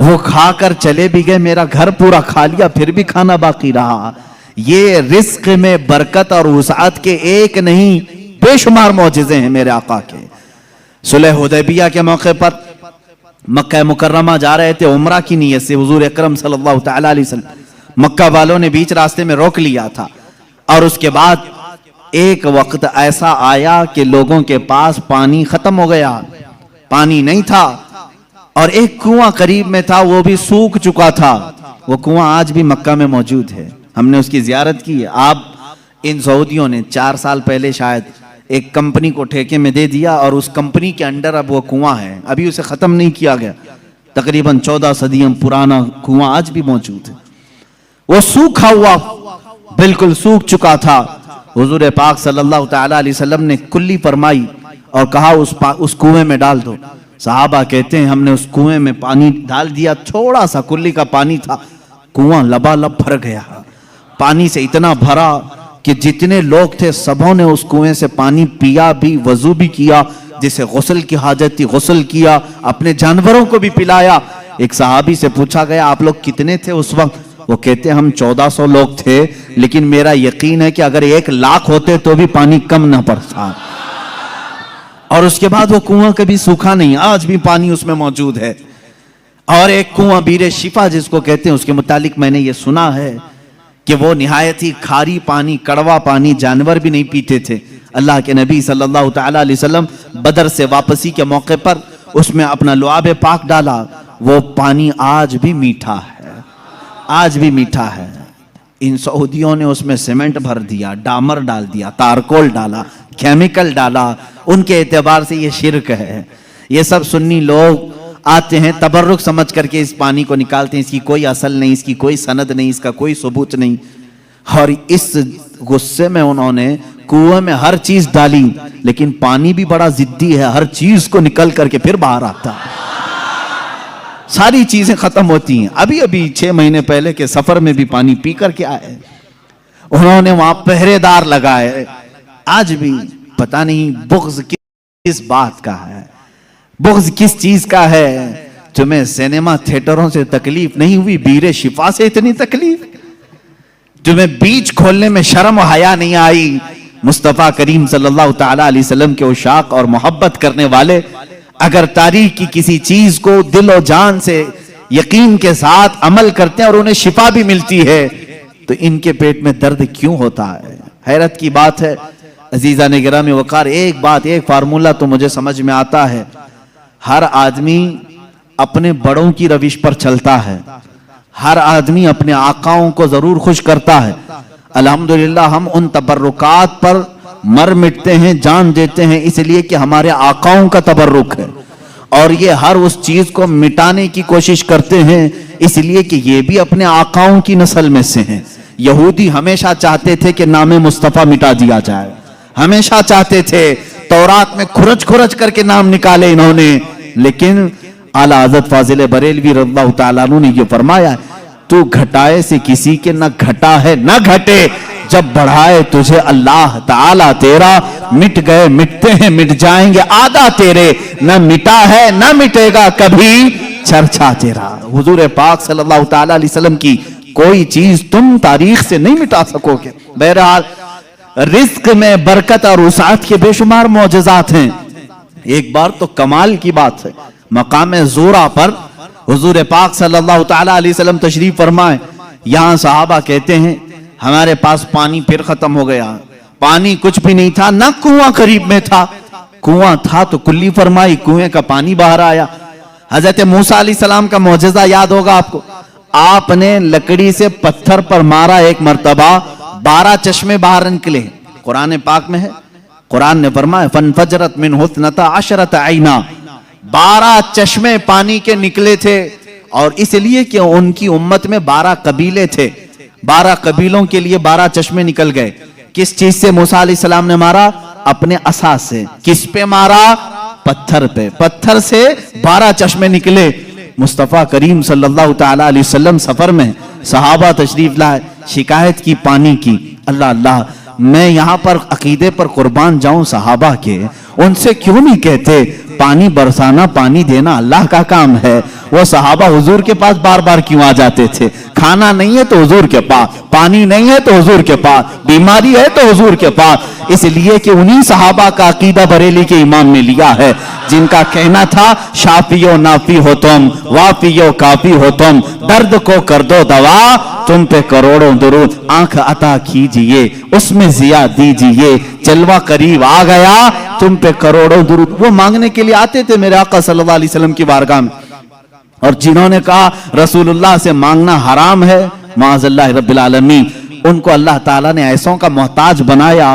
وہ کھا کر چلے بھی گئے, میرا گھر پورا کھا لیا, پھر بھی کھانا باقی رہا. یہ رزق میں برکت اور وسعت کے ایک نہیں بے شمار معجزے ہیں میرے آقا کے. صلح حدیبیہ کے موقع پر مکہ مکرمہ جا رہے تھے عمرہ کی نیت سے. حضور اکرم صلی اللہ تعالیٰ علیہ وسلم مکہ والوں نے بیچ راستے میں روک لیا تھا اور اس کے بعد ایک وقت ایسا آیا کہ لوگوں کے پاس پانی ختم ہو گیا, پانی نہیں تھا اور ایک کنواں قریب میں تھا وہ بھی سوکھ چکا تھا. وہ کنواں آج بھی مکہ میں موجود ہے, ہم نے اس کی زیارت کی ہے. آپ ان سعودیوں نے 4 سال پہلے شاید ایک کمپنی کو ٹھیکے میں دے دیا اور اس کمپنی کے انڈر اب وہ کنواں ہے, ابھی اسے ختم نہیں کیا گیا. تقریباً 14 صدیوں پرانا کنواں آج بھی موجود ہے. وہ سوکھا ہوا بالکل سوکھ چکا تھا. حضور پاک صلی اللہ تعالیٰ علیہ وسلم نے کلی فرمائی اور کہا اس کنویں میں ڈال دو. صحابہ کہتے ہیں ہم نے اس کنویں میں پانی ڈال دیا, تھوڑا سا کلی کا پانی تھا, کنواں لبالب بھر گیا. پانی سے اتنا بھرا کہ جتنے لوگ تھے سبوں نے اس کنویں سے پانی پیا بھی, وضو بھی کیا, جسے غسل کی حاجت تھی غسل کیا, اپنے جانوروں کو بھی پلایا. ایک صحابی سے پوچھا گیا آپ لوگ کتنے تھے اس وقت؟ وہ کہتے ہم 1400 لوگ تھے, لیکن میرا یقین ہے کہ اگر 1 لاکھ ہوتے تو بھی پانی کم نہ پڑتا. اور اس کے بعد وہ کنواں کبھی سوکھا نہیں, آج بھی پانی اس میں موجود ہے. اور ایک کنواں بیر شفا جس کو کہتے ہیں, اس کے متعلق میں نے یہ سنا ہے کہ وہ نہایت ہی کھاری پانی, کڑوا پانی, جانور بھی نہیں پیتے تھے. اللہ کے نبی صلی اللہ تعالیٰ علیہ وسلم بدر سے واپسی کے موقع پر اس میں اپنا لعاب پاک ڈالا, وہ پانی آج بھی میٹھا ہے, آج بھی میٹھا ہے. ان سعودیوں نے اس میں سیمنٹ بھر دیا, ڈامر ڈال دیا, تارکول ڈالا, کیمیکل ڈالا. ان کے اعتبار سے یہ شرک ہے. یہ سب سنی لوگ آتے ہیں تبرک سمجھ کر کے اس پانی کو نکالتے ہیں, اس کی کوئی اصل نہیں, اس کی کوئی سند نہیں, اس کا کوئی ثبوت نہیں. اور اس غصے میں انہوں نے کنویں میں ہر چیز ڈالی, لیکن پانی بھی بڑا ضدی ہے, ہر چیز کو نکل کر کے پھر باہر آتا. ساری چیزیں ختم ہوتی ہیں. ابھی 6 مہینے پہلے کے سفر میں بھی پانی پی کر کے آئے. انہوں نے وہاں پہرے دار لگائے. آج بھی پتہ نہیں بغض کس بات کا ہے, بغض کس چیز کا ہے. تمہیں سینما تھیٹروں سے تکلیف نہیں ہوئی, بیر شفا سے اتنی تکلیف. تمہیں بیچ کھولنے میں شرم و حیا نہیں آئی. مصطفیٰ کریم صلی اللہ تعالیٰ علیہ وسلم کے عشاق اور محبت کرنے والے اگر تاریخ کی کسی چیز کو دل و جان سے یقین کے ساتھ عمل کرتے ہیں اور انہیں شفا بھی ملتی ہے تو ان کے پیٹ میں درد کیوں ہوتا ہے؟ حیرت کی بات ہے. عزیزان گرامی وقار, ایک بات, ایک فارمولہ تو مجھے سمجھ میں آتا ہے, ہر آدمی اپنے بڑوں کی روش پر چلتا ہے, ہر آدمی اپنے آقاؤں کو ضرور خوش کرتا ہے. الحمدللہ ہم ان تبرکات پر مر مٹتے ہیں، جان دیتے ہیں اس لیے کہ ہمارے آقاؤں کا تبرک ہے، اور یہ ہر اس چیز کو مٹانے کی کوشش کرتے ہیں اس لیے کہ یہ بھی اپنے آقاؤں کی نسل میں سے ہیں۔ یہودی ہمیشہ چاہتے تھے کہ نام مصطفیٰ مٹا دیا جائے، ہمیشہ چاہتے تھے، تورات میں کھرچ کھرچ کر کے نام نکالے انہوں نے، لیکن اعلیٰ حضرت فاضل بریلوی رضی اللہ تعالیٰ عنہ نے یہ فرمایا، تو گھٹائے سے کسی کے نہ گھٹا ہے نہ گھٹے، جب بڑھائے تجھے اللہ تعالیٰ تیرا، مٹ گئے مٹتے ہیں مٹ جائیں گے آدھا تیرے، نہ مٹا ہے نہ مٹے گا کبھی چرچا تیرا۔ حضور پاک صلی اللہ تعالیٰ علیہ وسلم کی کوئی چیز تم تاریخ سے نہیں مٹا سکو گے۔ بہرحال رزق میں برکت اور وسعت کے بے شمار معجزات ہیں۔ ایک بار تو کمال کی بات ہے، مقام زورا پر حضور پاک صلی اللہ تعالیٰ علیہ وسلم تشریف فرمائے، یہاں صحابہ کہتے ہیں ہمارے پاس پانی پھر ختم ہو گیا، پانی کچھ بھی نہیں تھا، نہ کنواں قریب میں تھا، کنواں تھا تو کلی فرمائی، کنویں کا پانی باہر آیا۔ حضرت موسیٰ علیہ السلام کا معجزہ یاد ہوگا آپ کو، آپ نے لکڑی سے پتھر پر مارا ایک مرتبہ، 12 چشمے باہر نکلے، قرآن پاک میں ہے، قرآن نے فرمایا فَانْفَجَرَتْ مِنْهُ اثْنَتَا عَشْرَةَ عَيْنًا، 12 چشمے پانی کے نکلے تھے، اور اس لیے کہ ان کی امت میں 12 قبیلے تھے، 12 قبیلوں کے لیے 12 چشمے نکل گئے۔ کس چیز سے موسیٰ علیہ السلام نے مارا؟ اپنے عصا سے۔ کس پہ مارا؟ پتھر پہ، پتھر سے 12 چشمے نکلے۔ مصطفیٰ کریم صلی اللہ تعالیٰ علیہ وسلم سفر میں، صحابہ تشریف لائے، شکایت کی پانی کی، اللہ اللہ میں یہاں پر عقیدے پر قربان جاؤں صحابہ کے، ان سے کیوں نہیں کہتے پانی برسانا پانی دینا اللہ کا کام ہے؟ وہ صحابہ حضور کے پاس بار بار کیوں آ جاتے تھے؟ کھانا نہیں ہے تو حضور کے پاس، پانی نہیں ہے تو حضور کے پاس، بیماری ہے تو حضور کے پاس، اس لیے کہ انہی صحابہ کا عقیدہ بریلی کے امام نے لیا ہے، جن کا کہنا تھا شافی و نافی ہو تم، وافی و کافی ہو تم، درد کو کر دو دوا، تم پہ کروڑوں درود، آنکھ عطا کیجئے اس میں ضیاء دیجئے، جلوہ قریب آ گیا تم پہ کروڑوں درود۔ وہ مانگنے کے لیے آتے تھے میرے آقا صلی اللہ علیہ وسلم کی بارگاہ میں، اور جنہوں نے کہا رسول اللہ سے مانگنا حرام ہے، معاذ اللہ رب العالمین، ان کو اللہ تعالیٰ نے ایسوں کا محتاج بنایا،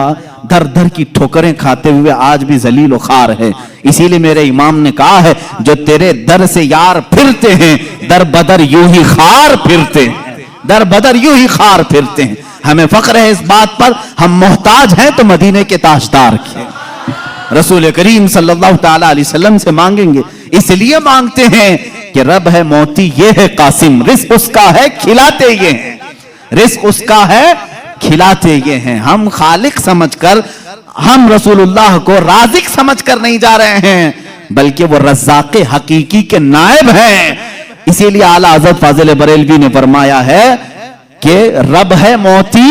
در در کی ٹھوکریں کھاتے ہوئے آج بھی ذلیل و خوار ہے۔ اسی لیے میرے امام نے کہا ہے جو تیرے در سے یار پھرتے ہیں در بدر یوں ہی خار پھرتے ہیں، در بدر یوں ہی خار پھرتے ہیں۔ ہمیں فخر ہے اس بات پر ہم محتاج ہیں تو مدینے کے تاجدار کے، رسول کریم صلی اللہ تعالیٰ علیہ وسلم سے مانگیں گے، اس لیے مانگتے ہیں کہ رب ہے موتی یہ ہے قاسم، رزق اس کا ہے کھلاتے یہ ہیں، رزق اس کا ہے کھلاتے یہ ہیں۔ ہم خالق سمجھ کر، ہم رسول اللہ کو رازق سمجھ کر نہیں جا رہے ہیں، بلکہ وہ رزاق حقیقی کے نائب ہیں۔ اسی لیے اعلیٰ حضرت فاضل بریلوی نے فرمایا ہے کہ رب ہے موتی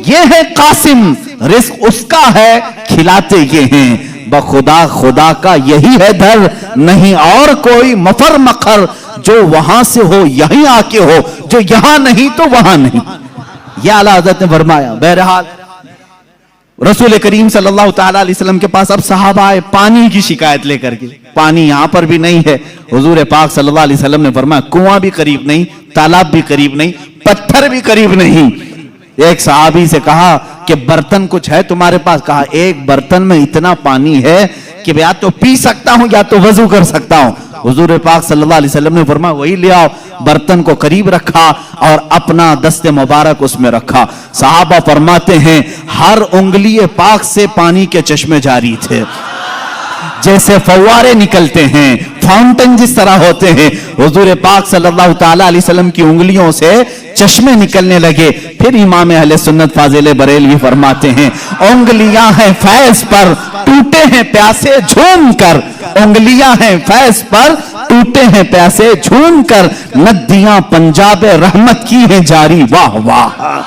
یہ ہے قاسم، رزق اس کا ہے کھلاتے یہ ہیں، بخدا خدا کا یہی ہے در، نہیں اور کوئی مفر مخر، جو وہاں سے ہو یہیں آ کے ہو، جو یہاں نہیں تو وہاں نہیں، یہ اعلیٰ حضرت نے فرمایا۔ بہرحال رسول کریم صلی اللہ تعالیٰ علیہ وسلم کے پاس اب صحابہ آئے پانی کی شکایت لے کر کے، پانی یہاں پر بھی نہیں ہے۔ حضور پاک صلی اللہ علیہ وسلم نے فرمایا کنواں بھی قریب نہیں، تالاب بھی قریب نہیں، پتھر بھی قریب نہیں۔ ایک صحابی سے کہا کہ برتن کچھ ہے تمہارے پاس؟ کہا ایک برتن میں اتنا پانی ہے کہ یا تو پی سکتا ہوں یا تو وضو کر سکتا ہوں۔ حضور پاک صلی اللہ علیہ وسلم نے فرمایا وہی لے آؤ، برتن کو قریب رکھا اور اپنا دست مبارک اس میں رکھا۔ صحابہ فرماتے ہیں ہر انگلی پاک سے پانی کے چشمے جاری تھے، جیسے فوارے نکلتے ہیں، فاؤنٹن جس طرح ہوتے ہیں، حضور پاک صلی اللہ تعالیٰ علیہ وسلم کی انگلیوں سے چشمے نکلنے لگے۔ پھر امام اہل سنت فاضل بریلوی فرماتے ہیں انگلیاں ہیں فیض پر ٹوٹے ہیں پیاسے جھوم کر، انگلیاں ہیں فیض پر ٹوٹے ہیں پیاسے جھوم کر، ندیاں پنجاب رحمت کی ہیں جاری، واہ واہ۔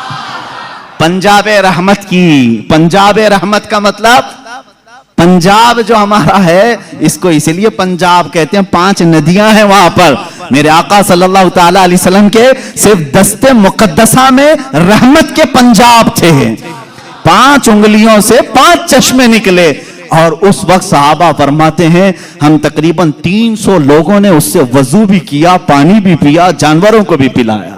پنجاب رحمت کی، پنجاب رحمت کا مطلب پنجاب جو ہمارا ہے اس کو اس لیے پنجاب کہتے ہیں، 5 ندیاں ہیں وہاں پر۔ میرے آقا صلی اللہ تعالیٰ علیہ وسلم کے صرف دست مقدسہ میں رحمت کے پنجاب تھے، 5 انگلیوں سے 5 چشمے نکلے، اور اس وقت صحابہ فرماتے ہیں ہم تقریباً 300 لوگوں نے اس سے وضو بھی کیا، پانی بھی پیا، جانوروں کو بھی پلایا۔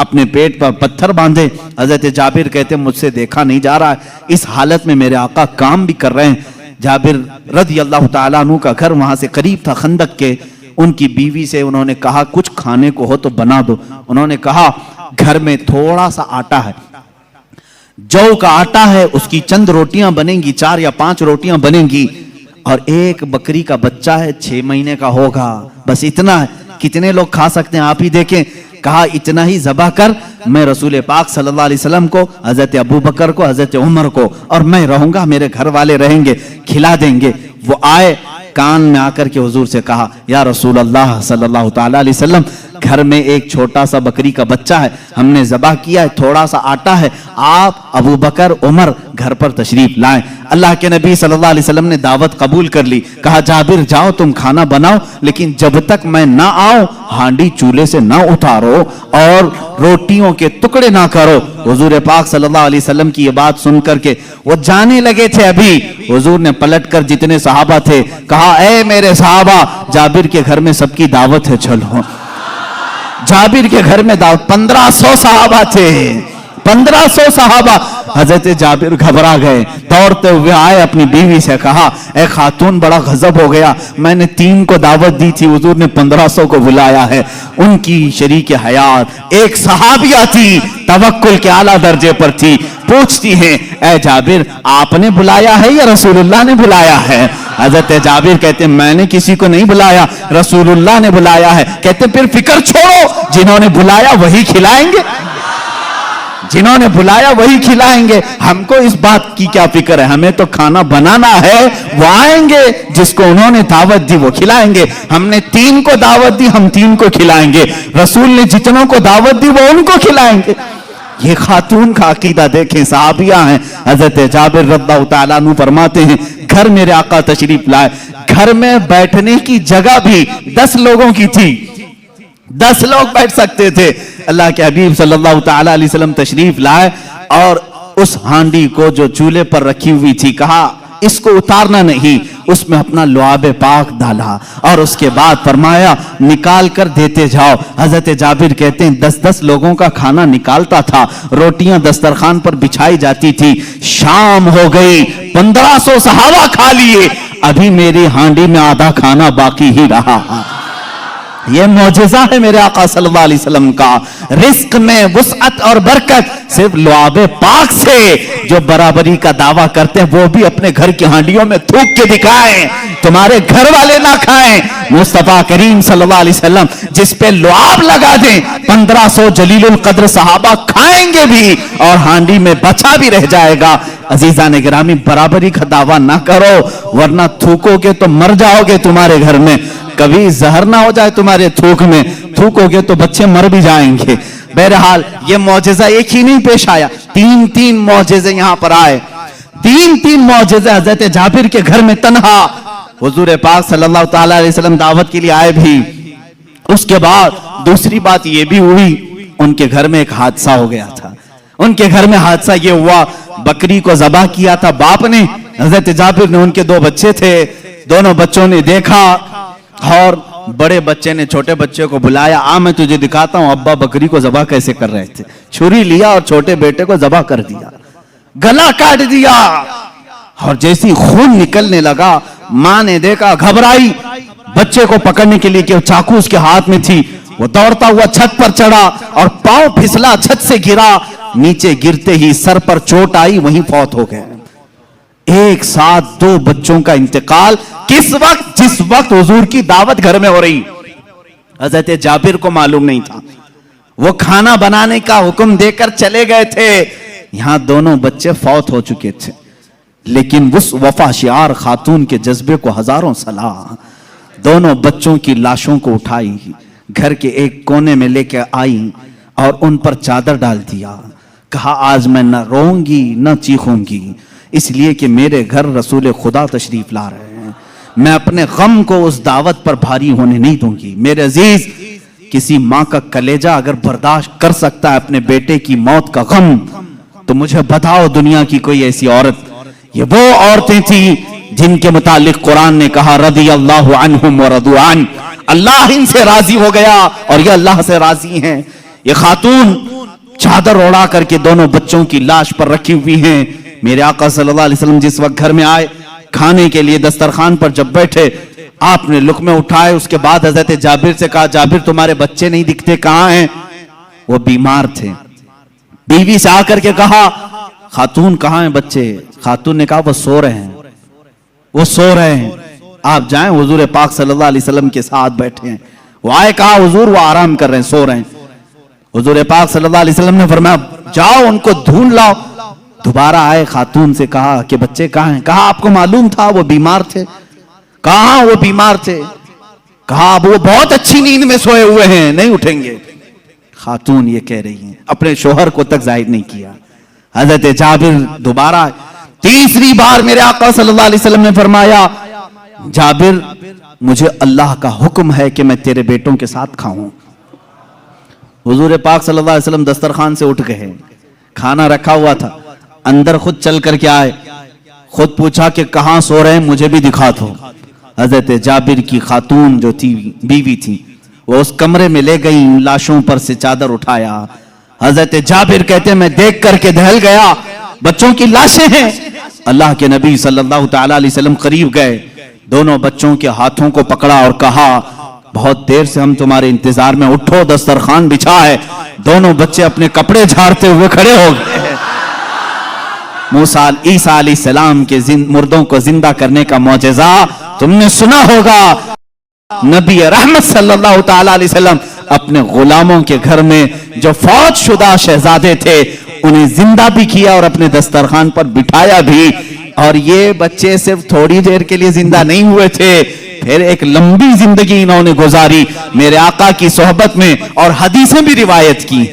اپنے پیٹ پر پتھر باندھے. حضرت جابر کہتے ہیں مجھ سے دیکھا نہیں جا رہا ہے, اس حالت میں میرے آقا کام بھی کر رہے ہیں. جابر رضی اللہ تعالیٰ عنہ کا گھر وہاں سے قریب تھا خندق کے. ان کی بیوی سے انہوں نے کہا کچھ کھانے کو ہو تو بنا دو. انہوں نے کہا گھر میں تھوڑا سا آٹا ہے, جو کا آٹا ہے, اس کی چند روٹیاں بنیں گی, 4 یا 5 روٹیاں بنیں گی, اور ایک بکری کا بچہ ہے 6 مہینے کا ہوگا, بس اتنا ہے. کتنے لوگ کھا سکتے ہیں آپ ہی دیکھیں. کہا اتنا ہی ذبح کر, میں رسول پاک صلی اللہ علیہ وسلم کو, حضرت ابو بکر کو, حضرت عمر کو, اور میں رہوں گا, میرے گھر والے رہیں گے, کھلا دیں گے. وہ آئے, کان میں آ کر کے حضور سے کہا یا رسول اللہ صلی اللہ تعالیٰ علیہ وسلم, گھر میں ایک چھوٹا سا بکری کا بچہ ہے, ہم نے ذبح کیا ہے, تھوڑا سا آٹا ہے, آپ ابو بکر عمر گھر پر تشریف لائیں. اللہ کے نبی صلی اللہ علیہ وسلم نے دعوت قبول کر لی. کہا جابر جاؤ تم کھانا بناؤ, لیکن جب تک میں نہ آؤں ہانڈی چولہے سے نہ اتارو اور روٹیوں کے ٹکڑے نہ کرو. حضور پاک صلی اللہ علیہ وسلم کی یہ بات سن کر کے وہ جانے لگے تھے. ابھی حضور نے پلٹ کر جتنے صحابہ تھے کہا اے میرے صحابہ, جابر کے گھر میں سب کی دعوت ہے, چلو. جابر کے گھر میں دعوت, 1500 صحابہ تھے, 1500 صحابہ. حضرت جابر گھبرا گئے, دوڑتے ہوئے آئے, اپنی بیوی سے کہا اے خاتون بڑا غضب ہو گیا, میں نے 3 کو دعوت دی تھی, حضور نے 1500 کو بلایا ہے. ان کی شریک حیات ایک صحابیہ تھی, توکل کے اعلیٰ درجے پر تھی, پوچھتی ہیں اے جابر آپ نے بلایا ہے یا رسول اللہ نے بلایا ہے؟ حضرت جابر کہتے ہیں میں نے کسی کو نہیں بلایا, رسول اللہ نے بلایا ہے. کہتے ہیں پھر فکر چھوڑو, جنہوں نے بلایا وہی کھلائیں گے, جنہوں نے بلایا وہی کھلائیں گے. ہم کو اس بات کی کیا فکر ہے, ہمیں تو کھانا بنانا ہے, وہ آئیں گے, جس کو انہوں نے دعوت دی وہ کھلائیں گے. ہم نے 3 کو دعوت دی, ہم 3 کو کھلائیں گے. رسول نے جتنوں کو دعوت دی وہ ان کو کھلائیں گے. یہ خاتون کا عقیدہ دیکھیں, صحابیہ ہیں. حضرت جابر رضی اللہ تعالیٰ عنہ فرماتے ہیں گھر میرے آقا تشریف لائے, گھر میں بیٹھنے کی جگہ بھی 10 لوگوں کی تھی, 10 لوگ بیٹھ سکتے تھے. اللہ کے حبیب صلی اللہ تعالیٰ علیہ وسلم تشریف لائے اور اس ہانڈی کو جو چولہے پر رکھی ہوئی تھی کہا اس کو اتارنا نہیں, اس میں اپنا لعاب پاک ڈالا اور اس کے بعد فرمایا نکال کر دیتے جاؤ. حضرت جابر کہتے ہیں 10 لوگوں کا کھانا نکالتا تھا, روٹیاں دسترخوان پر بچھائی جاتی تھی. شام ہو گئی, 1500 صحابہ کھا لیے, ابھی میری ہانڈی میں آدھا کھانا باقی ہی رہا. یہ معجزہ ہے میرے آقا صلی اللہ علیہ وسلم کا. رزق میں وسعت اور برکت صرف لعاب پاک سے. جو برابری کا دعویٰ کرتے ہیں وہ بھی اپنے گھر کی ہانڈیوں میں تھوک کے دکھائیں, تمہارے گھر والے نہ کھائیں. مصطفیٰ کریم صلی اللہ علیہ وسلم جس پہ لعاب لگا دیں, 1500 جلیل القدر صحابہ کھائیں گے بھی اور ہانڈی میں بچا بھی رہ جائے گا. عزیزان گرامی, برابری کا دعویٰ نہ کرو ورنہ تھوکو گے تو مر جاؤ گے تمہارے گھر میں. کبھی زہر نہ ہو جائے تمہارے تھوک میں, تھوکو گے تو بچے مر بھی جائیں گے. بہرحال یہ معجزہ ایک ہی نہیں پیش آیا, 3 معجزے یہاں پر آئے. 3 معجزے حضرت جابر کے گھر میں تنہا. حضور پاک صلی اللہ تعالیٰ علیہ وسلم دعوت کے لیے آئے بھی. اس کے بعد دوسری بات یہ بھی ہوئی, ان کے گھر میں ایک حادثہ ہو گیا تھا. ان کے گھر میں حادثہ یہ ہوا, بکری کو ذبح کیا تھا باپ نے. حضرت جابر نے, ان کے 2 بچے تھے, دونوں بچوں نے دیکھا اور بڑے بچے نے چھوٹے بچے کو بلایا, آ میں تجھے دکھاتا ہوں ابا بکری کو ذبح کیسے کر رہے تھے. چھری لیا اور چھوٹے بیٹے کو ذبح کر دیا, گلا کاٹ دیا. اور جیسی خون نکلنے لگا, ماں نے دیکھا, گھبرائی, بچے کو پکڑنے کے لیے کہ چاقو اس کے ہاتھ میں تھی. وہ دوڑتا ہوا چھت پر چڑھا اور پاؤں پھسلا, چھت سے گرا. نیچے گرتے ہی سر پر چوٹ آئی, وہیں فوت ہو گئے. ایک ساتھ 2 بچوں کا انتقال. کس وقت؟ جس وقت حضور کی دعوت گھر میں ہو رہی. حضرت جابر کو معلوم نہیں تھا, وہ کھانا بنانے کا حکم دے کر چلے گئے تھے, یہاں دونوں بچے فوت ہو چکے تھے. لیکن اس وفا شعار خاتون کے جذبے کو ہزاروں سلام. دونوں بچوں کی لاشوں کو اٹھائی, گھر کے ایک کونے میں لے کے آئی اور ان پر چادر ڈال دیا. کہا آج میں نہ روؤں گی نہ چیخوں گی, اس لیے کہ میرے گھر رسول خدا تشریف لا رہے ہیں. میں اپنے غم کو اس دعوت پر بھاری ہونے نہیں دوں گی. میرے عزیز, کسی ماں کا کلیجہ اگر برداشت کر سکتا ہے اپنے بیٹے کی موت کا غم, تو مجھے بتاؤ دنیا کی کوئی ایسی عورت. یہ وہ عورتیں تھیں جن کے متعلق قرآن نے کہا رضی اللہ عنہم ورضوا عنہ, اللہ ان سے راضی ہو گیا اور یہ اللہ سے راضی ہیں. یہ خاتون چادر اڑا کر کے دونوں بچوں کی لاش پر رکھی ہوئی ہیں. میرے آقا صلی اللہ علیہ وسلم جس وقت گھر میں آئے, کھانے کے لیے دسترخوان پر جب بیٹھے, آپ نے لقمے اٹھائے. اس کے بعد حضرت جابر سے کہا, جابر تمہارے بچے نہیں دکھتے, کہاں ہیں؟ وہ بیمار تھے. بیوی سے آ کر کے کہا, خاتون کہاں ہیں بچے؟ خاتون نے کہا, وہ سو رہے ہیں, وہ سو رہے ہیں. آپ جائیں, حضور پاک صلی اللہ علیہ وسلم کے ساتھ بیٹھے ہیں. وہ آئے, کہا حضور وہ آرام کر رہے ہیں, سو رہے ہیں. حضور پاک صلی اللہ علیہ وسلم نے فرمایا, جاؤ ان کو ڈھونڈ لاؤ. دوبارہ آئے, خاتون سے کہا کہ بچے کہاں ہیں؟ کہا آپ کو معلوم تھا وہ بیمار تھے. کہاں وہ بیمار تھے؟ کہا اب وہ بہت اچھی نیند میں سوئے ہوئے ہیں, نہیں اٹھیں گے. خاتون یہ کہہ رہی ہیں, اپنے شوہر کو تک ظاہر نہیں کیا. حضرت جابر دوبارہ, تیسری بار میرے آقا صلی اللہ علیہ وسلم نے فرمایا, جابر مجھے اللہ کا حکم ہے کہ میں تیرے بیٹوں کے ساتھ کھاؤں. حضور پاک صلی اللہ علیہ وسلم دسترخوان سے اٹھ گئے, کھانا رکھا ہوا تھا, اندر خود چل کر کے آئے, خود پوچھا کہ کہاں سو رہے ہیں, مجھے بھی دکھا دو. حضرت جابر کی خاتون جو تھی, بیوی تھی, وہ اس کمرے میں لے گئی, لاشوں پر سے چادر اٹھایا. حضرت جابر کہتے ہیں میں دیکھ کر کے دہل گیا, بچوں کی لاشیں ہیں. اللہ کے نبی صلی اللہ تعالی علیہ وسلم قریب گئے, دونوں بچوں کے ہاتھوں کو پکڑا اور کہا, بہت دیر سے ہم تمہارے انتظار میں, اٹھو دسترخوان بچھا ہے. دونوں بچے اپنے کپڑے جھاڑتے ہوئے کھڑے ہو گئے. موسیٰ عیسیٰ علیہ السلام کے مردوں کو زندہ کرنے کا معجزہ تم نے سنا ہوگا. نبی رحمت صلی اللہ تعالی علیہ وسلم اپنے غلاموں کے گھر میں جو فوت شدہ شہزادے تھے انہیں زندہ بھی کیا اور اپنے دسترخوان پر بٹھایا بھی. اور یہ بچے صرف تھوڑی دیر کے لیے زندہ نہیں ہوئے تھے, پھر ایک لمبی زندگی انہوں نے گزاری میرے آقا کی صحبت میں, اور حدیثیں بھی روایت کی.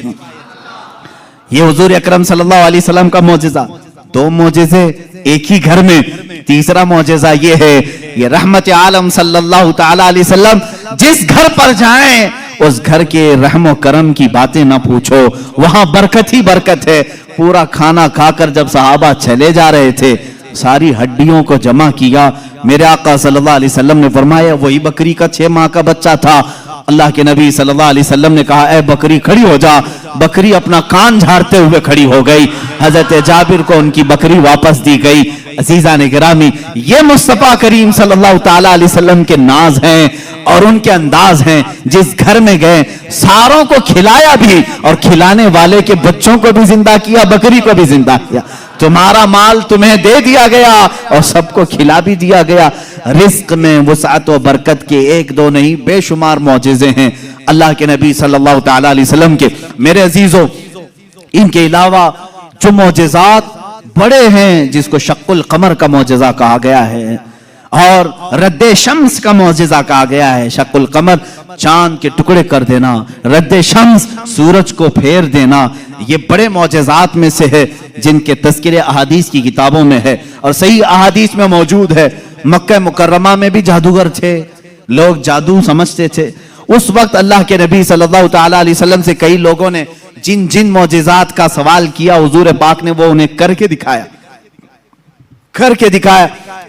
یہ حضور اکرم صلی اللہ علیہ وسلم کا معجزہ. دو معجزے ایک ہی گھر میں. تیسرا معجزہ یہ ہے, یہ رحمت عالم صلی اللہ تعالی علیہ وسلم جس گھر پر جائیں اس گھر کے رحم و کرم کی باتیں نہ پوچھو, وہاں برکت ہی برکت ہے. پورا کھانا کھا کر جب صحابہ چلے جا رہے تھے, ساری ہڈیوں کو جمع کیا. میرے آقا صلی اللہ علیہ وسلم نے فرمایا وہی بکری کا 6 ماہ کا بچہ تھا. اللہ کے نبی صلی اللہ علیہ وسلم نے کہا, اے بکری کھڑی ہو جا. بکری اپنا کان جھاڑتے ہوئے کھڑی ہو گئی. حضرت جابر کو ان کی بکری واپس دی گئی. عزیزان گرامی, یہ مصطفیٰ کریم صلی اللہ تعالی علیہ وسلم کے ناز ہیں اور ان کے انداز ہیں. جس گھر میں گئے ساروں کو کھلایا بھی, اور کھلانے والے کے بچوں کو بھی زندہ کیا, بکری کو بھی زندہ کیا. تمہارا مال تمہیں دے دیا گیا اور سب کو کھلا بھی دیا گیا. رزق میں وسعت و برکت کے ایک دو نہیں بے شمار معجزے ہیں اللہ کے نبی صلی اللہ تعالی علیہ وسلم کے. میرے عزیزوں, ان کے علاوہ جو معجزات بڑے ہیں, جس کو شق القمر کا معجزہ کہا گیا ہے اور رد شمس کا معجزہ کہا گیا ہے. شق القمر چاند کے ٹکڑے کر دینا, رد شمس سورج کو پھیر دینا, یہ بڑے معجزات میں سے ہے جن کے تذکرے احادیث کی کتابوں میں ہے اور صحیح احادیث میں موجود ہے. مکہ مکرمہ میں بھی جادوگر تھے, لوگ جادو سمجھتے تھے. اس وقت اللہ کے نبی صلی اللہ تعالی علیہ وسلم سے کئی لوگوں نے جن معجزات کا سوال کیا, حضور پاک نے وہ انہیں کر کے دکھایا.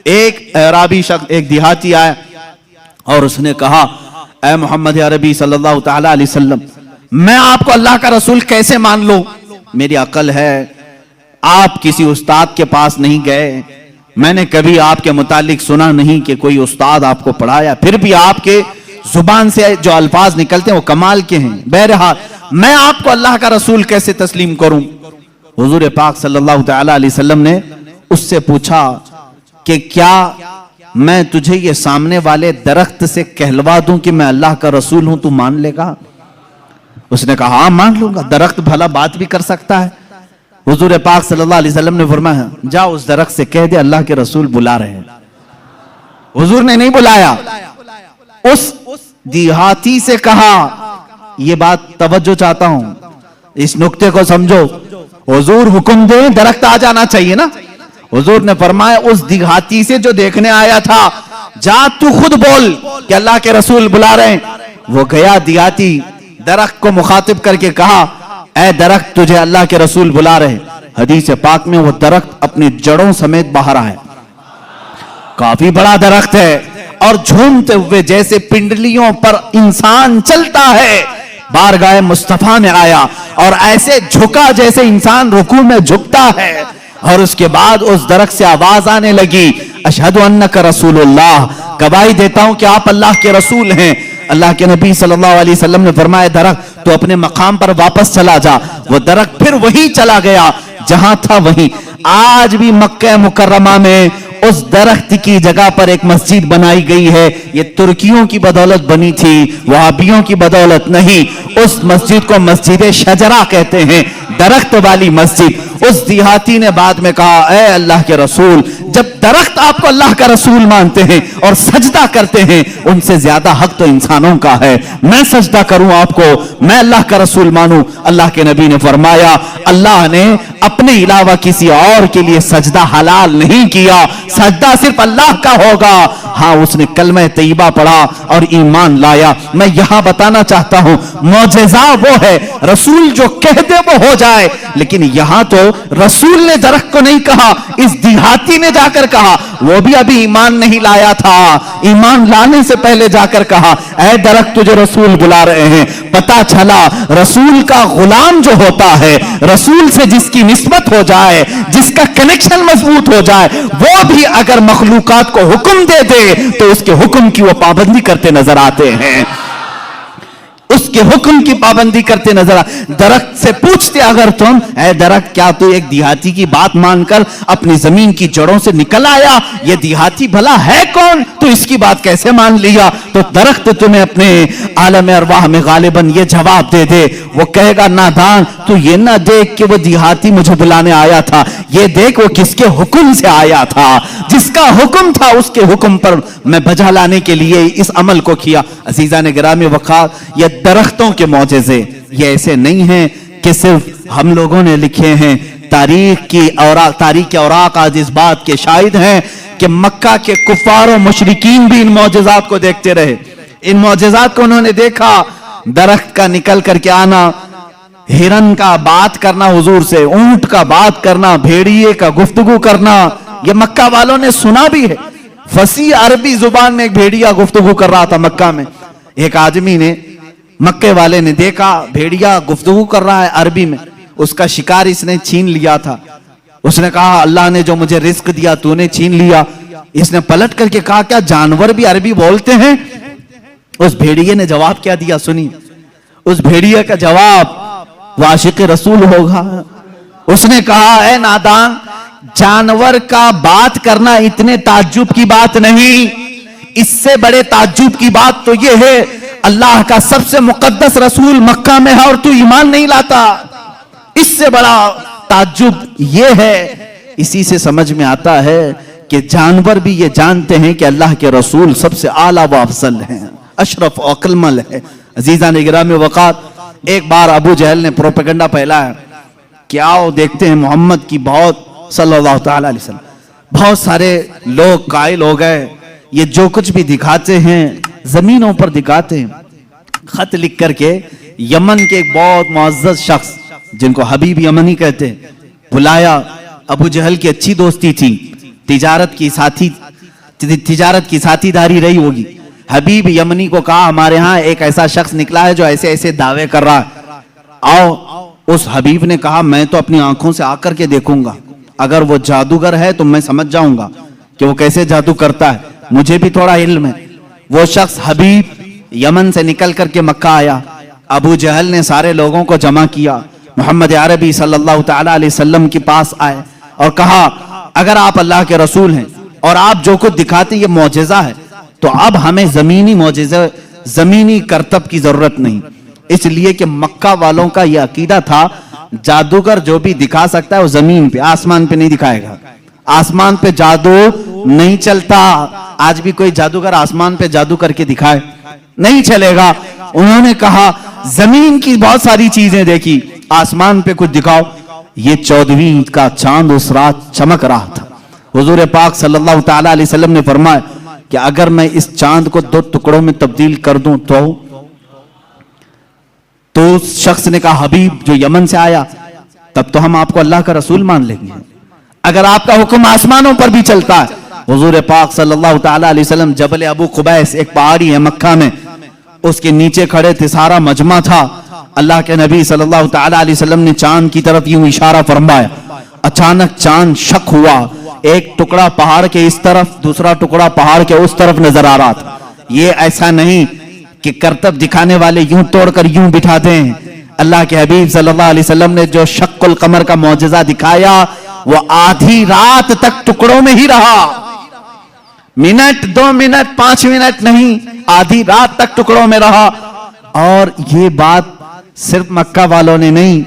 ایک اعرابی شخص, ایک دیہاتی آیا اور اس نے کہا, اے محمد عربی صلی اللہ تعالی علیہ وسلم, میں آپ کو اللہ کا رسول کیسے مان لوں؟ میری عقل ہے, آپ کسی استاد کے پاس نہیں گئے, میں نے کبھی آپ کے متعلق سنا نہیں کہ کوئی استاد آپ کو پڑھایا, پھر بھی آپ کے زبان سے جو الفاظ نکلتے ہیں وہ کمال کے ہیں. بہرحال میں آپ کو اللہ کا رسول کیسے تسلیم کروں؟ حضور پاک صلی اللہ تعالی علیہ وسلم نے اس سے پوچھا کہ کیا میں تجھے یہ سامنے والے درخت سے کہلوا دوں کہ میں اللہ کا رسول ہوں, تو مان لے گا؟ اس نے کہا ہاں مان لوں گا, درخت بھلا بات بھی کر سکتا ہے. حضور پاک صلی اللہ علیہ وسلم نے فرمایا, جا اس درخت سے کہہ دے اللہ کے رسول بلا رہے ہیں. حضور نے نہیں بلایا, اس دیہاتی سے کہا, یہ بات توجہ چاہتا ہوں, اس نقطے کو سمجھو. حضور حکم دے درخت آ جانا چاہیے نا. حضور نے فرمایا اس دیہاتی سے جو دیکھنے آیا تھا, جا تو خود بول کہ اللہ کے رسول بلا رہے ہیں. وہ گیا دیہاتی, درخت کو مخاطب کر کے کہا, اے درخت تجھے اللہ کے رسول بلا رہے. حدیث پاک میں وہ درخت اپنی جڑوں سمیت باہر آئے. کافی بڑا درخت ہے اور جھومتے ہوئے جیسے پنڈلیوں پر انسان چلتا ہے بارگاہ مصطفیٰ میں آیا اور ایسے جھکا جیسے انسان رکوع میں جھکتا ہے، اور اس کے بعد اس درخت سے آواز آنے لگی، اشہد انک رسول اللہ، گواہی دیتا ہوں کہ آپ اللہ کے رسول ہیں۔ اللہ کے نبی صلی اللہ علیہ وسلم نے فرمایا درخت تو اپنے مقام پر واپس چلا جا۔ وہ درخت پھر وہی چلا گیا جہاں تھا وہیں۔ آج بھی مکہ مکرمہ میں اس درخت کی جگہ پر ایک مسجد بنائی گئی ہے۔ یہ ترکیوں کی بدولت بنی تھی، وہابیوں کی بدولت نہیں۔ اس مسجد کو مسجد شجرہ کہتے ہیں، درخت والی مسجد۔ اس دیہاتی نے بعد میں کہا، اے اللہ کے رسول، جب درخت آپ کو اللہ کا رسول مانتے ہیں اور سجدہ کرتے ہیں، ان سے زیادہ حق تو انسانوں کا ہے۔ میں سجدہ کروں آپ کو، میں اللہ کا رسول مانوں؟ اللہ کے نبی نے فرمایا، اللہ نے اپنے علاوہ کسی اور کے لیے سجدہ حلال نہیں کیا، سجدہ صرف اللہ کا ہوگا۔ ہاں، اس نے کلمہ طیبہ پڑھا اور ایمان لایا۔ میں یہاں بتانا چاہتا ہوں، معجزہ وہ ہے رسول جو کہہ دے وہ ہو جائے، لیکن یہاں تو رسول نے درخت کو نہیں کہا، اس دیہاتی نے جا کر کہا، وہ بھی ابھی ایمان نہیں لایا تھا، ایمان لانے سے پہلے جا کر کہا، اے درخت تجھے رسول بلا رہے ہیں۔ پتا چلا رسول کا غلام جو ہوتا ہے، رسول سے جس کی نسبت ہو جائے، جس کا کنیکشن مضبوط ہو جائے، وہ بھی اگر مخلوقات کو حکم دے دے تو اس کے حکم کی وہ پابندی کرتے نظر آتے ہیں، اس کے حکم کی پابندی کرتے نظر درخت سے پوچھتے اگر تم، اے درخت کیا تو ایک دیہاتی کی بات مان کر اپنی زمین کی جڑوں سے نکل آیا؟ یہ دیہاتی بھلا ہے کون؟ تو اس کی بات کیسے مان لیا؟ تو درخت تمہیں اپنے عالم ارواح میں غالباً یہ جواب دے دے، وہ کہے گا نادان تو یہ نہ دیکھ کہ وہ دیہاتی مجھے بلانے آیا تھا، یہ دیکھ وہ کس کے حکم سے آیا تھا، جس کا حکم تھا اس کے حکم پر میں بجا لانے کے لیے اس عمل کو کیا۔ عزیزان گرامی وقار، یہ درختوں کے معجزے یہ ایسے نہیں ہیں کہ صرف ہم لوگوں نے لکھے ہیں۔ تاریخ کے اوراق آج اس بات کے شاہد ہیں کہ مکہ کے کفار و مشرکین بھی ان معجزات کو دیکھتے رہے۔ ان معجزات کو انہوں نے دیکھا، درخت کا نکل کر کے آنا، ہرن کا بات کرنا حضور سے، اونٹ کا بات کرنا، بھیڑیے کا گفتگو کرنا، یہ مکہ والوں نے سنا بھی ہے۔ فصیح عربی زبان میں ایک بھیڑیا گفتگو کر رہا تھا مکہ میں۔ ایک آدمی نے، مکے والے نے دیکھا بھیڑیا گفتگو کر رہا ہے عربی میں، اس کا شکار اس نے چھین لیا تھا۔ اس نے کہا اللہ نے جو مجھے رزق دیا تو نے چھین لیا۔ اس نے پلٹ کر کے کہا کیا جانور بھی عربی بولتے ہیں؟ اس بھیڑیے نے جواب کیا دیا سنی۔ اس بھیڑیے کا جواب وہ عاشق رسول ہوگا۔ اس نے کہا اے نادان، جانور کا بات کرنا اتنے تعجب کی بات نہیں، اس سے بڑے تعجب کی بات تو یہ ہے اللہ کا سب سے مقدس رسول مکہ میں ہے اور تو ایمان نہیں لاتا۔ اس سے بڑا تعجب یہ ہے۔ اسی سے سمجھ میں آتا ہے کہ جانور بھی یہ جانتے ہیں کہ اللہ کے رسول سب سے اعلیٰ و افضل ہیں، اشرف و اکمل ہے۔ عزیزان گرامی وقار، ایک بار ابو جہل نے پروپیگنڈا پھیلایا کہ آؤ دیکھتے ہیں محمد کی بہت صلی اللہ تعالی علیہ وسلم، بہت سارے لوگ قائل ہو گئے، یہ جو کچھ بھی دکھاتے ہیں زمینوں پر دکھاتے ہیں۔ خط لکھ کر کے یمن کے ایک بہت معزز شخص جن کو حبیب یمنی کہتے ہیں بلایا۔ ابو جہل کی اچھی دوستی تھی، تجارت کی ساتھی داری رہی ہوگی۔ حبیب یمنی کو کہا ہمارے ہاں ایک ایسا شخص نکلا ہے جو ایسے ایسے دعوے کر رہا ہے، آؤ۔ اس حبیب نے کہا میں تو اپنی آنکھوں سے آ کر کے دیکھوں گا، اگر وہ جادوگر ہے تو میں سمجھ جاؤں گا کہ وہ کیسے جادو کرتا ہے، مجھے بھی تھوڑا علم ہے۔ وہ شخص حبیب یمن سے نکل کر کے مکہ آیا۔ ابو جہل نے سارے لوگوں کو جمع کیا، محمد عربی صلی اللہ تعالی علیہ وسلم کے پاس آئے اور کہا اگر آپ اللہ کے رسول ہیں اور آپ جو کچھ دکھاتے یہ معجزہ ہے تو اب ہمیں زمینی معجزہ، زمینی کرتب کی ضرورت نہیں، اس لیے کہ مکہ والوں کا یہ عقیدہ تھا جادوگر جو بھی دکھا سکتا ہے وہ زمین پہ، آسمان پہ نہیں دکھائے گا، آسمان پہ جادو نہیں چلتا۔ آج بھی کوئی جادوگر آسمان پہ جادو کر کے دکھائے نہیں چلے گا۔ انہوں نے کہا زمین کی بہت ساری چیزیں دیکھی، آسمان پہ کچھ دکھاؤ۔ یہ 14ویں کا چاند اس رات چمک رہا تھا۔ حضور پاک صلی اللہ تعالی علیہ وسلم نے فرمایا کہ اگر میں اس چاند کو 2 ٹکڑوں میں تبدیل کر دوں تو اس شخص نے کہا حبیب جو یمن سے آیا تب تو ہم آپ کو اللہ کا رسول مان لیں گے، اگر آپ کا حکم آسمانوں پر بھی چلتا ہے۔ حضور پاک صلی اللہ تعالی علیہ وسلم جبل ابو قبیس ایک پہاڑی ہے مکہ میں، اس کے نیچے کھڑے تھے، سارا مجمع تھا۔ اللہ کے نبی صلی اللہ تعالی علیہ وسلم نے چاند کی طرف یوں اشارہ فرمایا، اچانک چاند شک ہوا، ایک ٹکڑا پہاڑ کے اس طرف، دوسرا ٹکڑا پہاڑ کے اس طرف نظر آ رہا تھا۔ یہ ایسا نہیں کہ کرتب دکھانے والے یوں توڑ کر یوں بٹھا دیں۔ اللہ کے حبیب صلی اللہ علیہ وسلم نے جو شق القمر کا معجزہ دکھایا وہ آدھی رات تک ٹکڑوں میں ہی رہا، منٹ 2 منٹ 5 منٹ نہیں، آدھی رات تک ٹکڑوں میں رہا۔ اور یہ بات صرف مکہ والوں نے نہیں،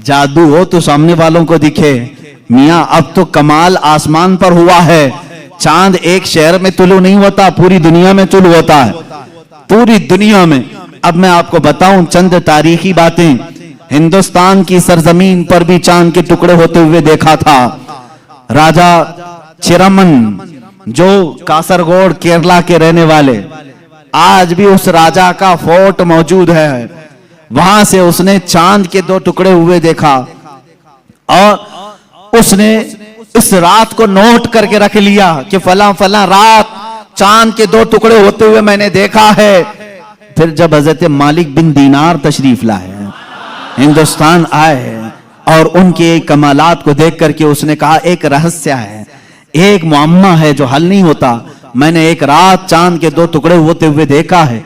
جادو ہو تو سامنے والوں کو دکھے، میاں اب تو کمال آسمان پر ہوا ہے، چاند ایک شہر میں طلوع نہیں ہوتا، پوری دنیا میں طلوع ہوتا ہے، پوری دنیا میں۔ اب میں آپ کو بتاؤں چند تاریخی باتیں۔ ہندوستان کی سرزمین پر بھی چاند کے ٹکڑے ہوتے ہوئے دیکھا تھا۔ راجا چیرمن جو کاسرگوڑ کیرلا کے رہنے والے، آج بھی اس راجا کا فورٹ موجود ہے، وہاں سے اس نے چاند کے 2 ٹکڑے ہوئے دیکھا، اور اس نے اس رات کو نوٹ کر کے رکھ لیا کہ فلاں فلاں رات چاند کے 2 ٹکڑے ہوتے ہوئے میں نے دیکھا ہے۔ پھر جب حضرت مالک بن دینار تشریف لائے، ہندوستان آئے، اور ان کے کمالات کو دیکھ کر کے اس نے کہا ایک رہسیہ ہے، ایک معمہ ہے جو حل نہیں ہوتا، میں نے ایک رات چاند کے 2 ٹکڑے ہوتے ہوئے دیکھا ہے۔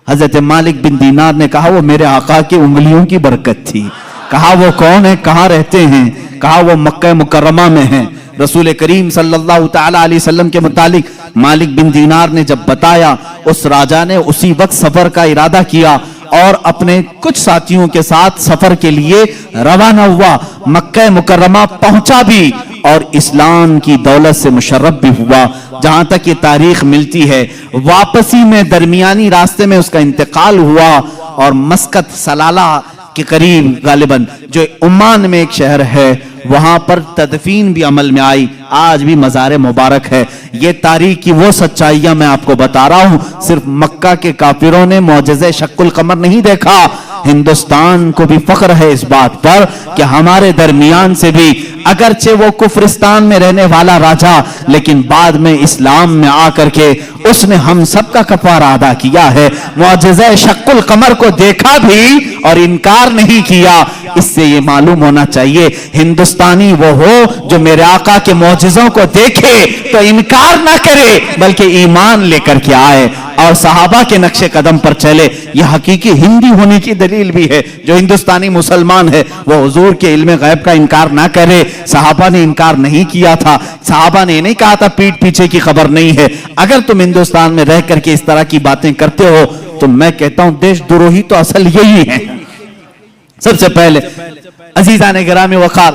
حضرت مالک بن دینار نے کہا وہ میرے آقا کی انگلیوں کی برکت تھی۔ کہا وہ کون ہے، کہاں رہتے ہیں؟ کہا وہ مکہ مکرمہ میں ہیں۔ رسول کریم صلی اللہ تعالی علیہ وسلم کے متعلق مالک بن دینار نے جب بتایا، اس راجا نے اسی وقت سفر کا ارادہ کیا اور اپنے کچھ ساتھیوں کے ساتھ سفر کے لیے روانہ ہوا، مکہ مکرمہ پہنچا بھی، اور اسلام کی دولت سے مشرف بھی ہوا۔ جہاں تک یہ تاریخ ملتی ہے، واپسی میں درمیانی راستے میں اس کا انتقال ہوا، اور مسقط سلالہ کے قریب غالباً جو عمان میں ایک شہر ہے، وہاں پر تدفین بھی عمل میں آئی، آج بھی مزار مبارک ہے۔ یہ تاریخ کی وہ سچائیاں میں آپ کو بتا رہا ہوں۔ صرف مکہ کے کافروں نے معجزہ شق القمر نہیں دیکھا، ہندوستان کو بھی فخر ہے اس بات پر کہ ہمارے درمیان سے بھی، اگرچہ وہ کفرستان میں رہنے والا راجا، لیکن بعد میں اسلام میں آ کر کے اس نے ہم سب کا کفارہ ادا کیا ہے، معجزہ شق القمر کو دیکھا بھی اور انکار نہیں کیا۔ اس سے یہ معلوم ہونا چاہیے ہندوستانی وہ ہو جو میرے آقا کے معجزوں کو دیکھے تو انکار نہ کرے، بلکہ ایمان لے کر کے آئے اور صحابہ کے نقش قدم پر چلے۔ یہ حقیقی ہندی ہونے کی دلیل بھی ہے، جو ہندوستانی مسلمان ہے وہ حضور کے علم غیب کا انکار نہ کرے۔ صحابہ نے انکار نہیں کیا تھا، صحابہ نے نہیں کہا تھا پیٹ پیچھے کی خبر نہیں ہے۔ اگر تم ہندوستان میں رہ کر کے اس طرح کی باتیں کرتے ہو تو میں کہتا ہوں دیش دروہی تو اصل یہی ہے۔ سب سے پہلے عزیزان گرامی وقار،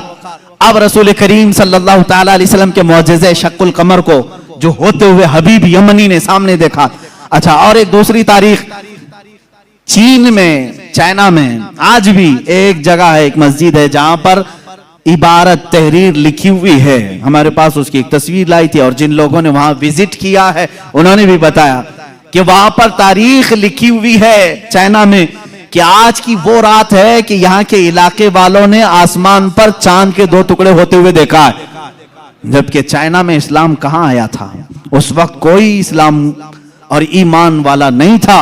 اب رسول کریم صلی اللہ تعالی علیہ وسلم کے معجزے شق القمر کو جو ہوتے ہوئے حبیب یمنی نے سامنے دیکھا۔ اچھا، اور ایک دوسری تاریخ، چین میں، چائنا میں آج بھی ایک جگہ ہے، ایک مسجد ہے جہاں پر عبارت تحریر لکھی ہوئی ہے۔ ہمارے پاس اس کی ایک تصویر لائی تھی، اور جن لوگوں نے وہاں وزٹ کیا ہے انہوں نے بھی بتایا کہ وہاں پر تاریخ لکھی ہوئی ہے چائنا میں کہ آج کی وہ رات ہے کہ یہاں کے علاقے والوں نے آسمان پر چاند کے 2 ٹکڑے ہوتے ہوئے دیکھا ہے۔ جبکہ چائنا میں اسلام کہاں آیا تھا؟ اس وقت کوئی اسلام اور ایمان والا نہیں تھا،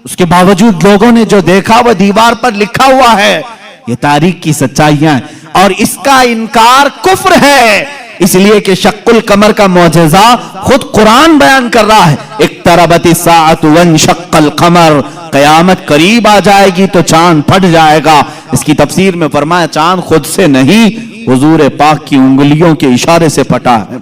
اس کے باوجود لوگوں نے جو دیکھا وہ دیوار پر لکھا ہوا ہے۔ یہ تاریخ کی سچائیاں ہیں، اور اس کا انکار کفر ہے، اس لیے کہ شق القمر کا معجزہ خود قرآن بیان کر رہا ہے۔ اقتربت الساعۃ وانشق القمر، قیامت قریب آ جائے گی تو چاند پھٹ جائے گا۔ اس کی تفسیر میں فرمایا چاند خود سے نہیں، حضور پاک کی انگلیوں کے اشارے سے پھٹا ہے۔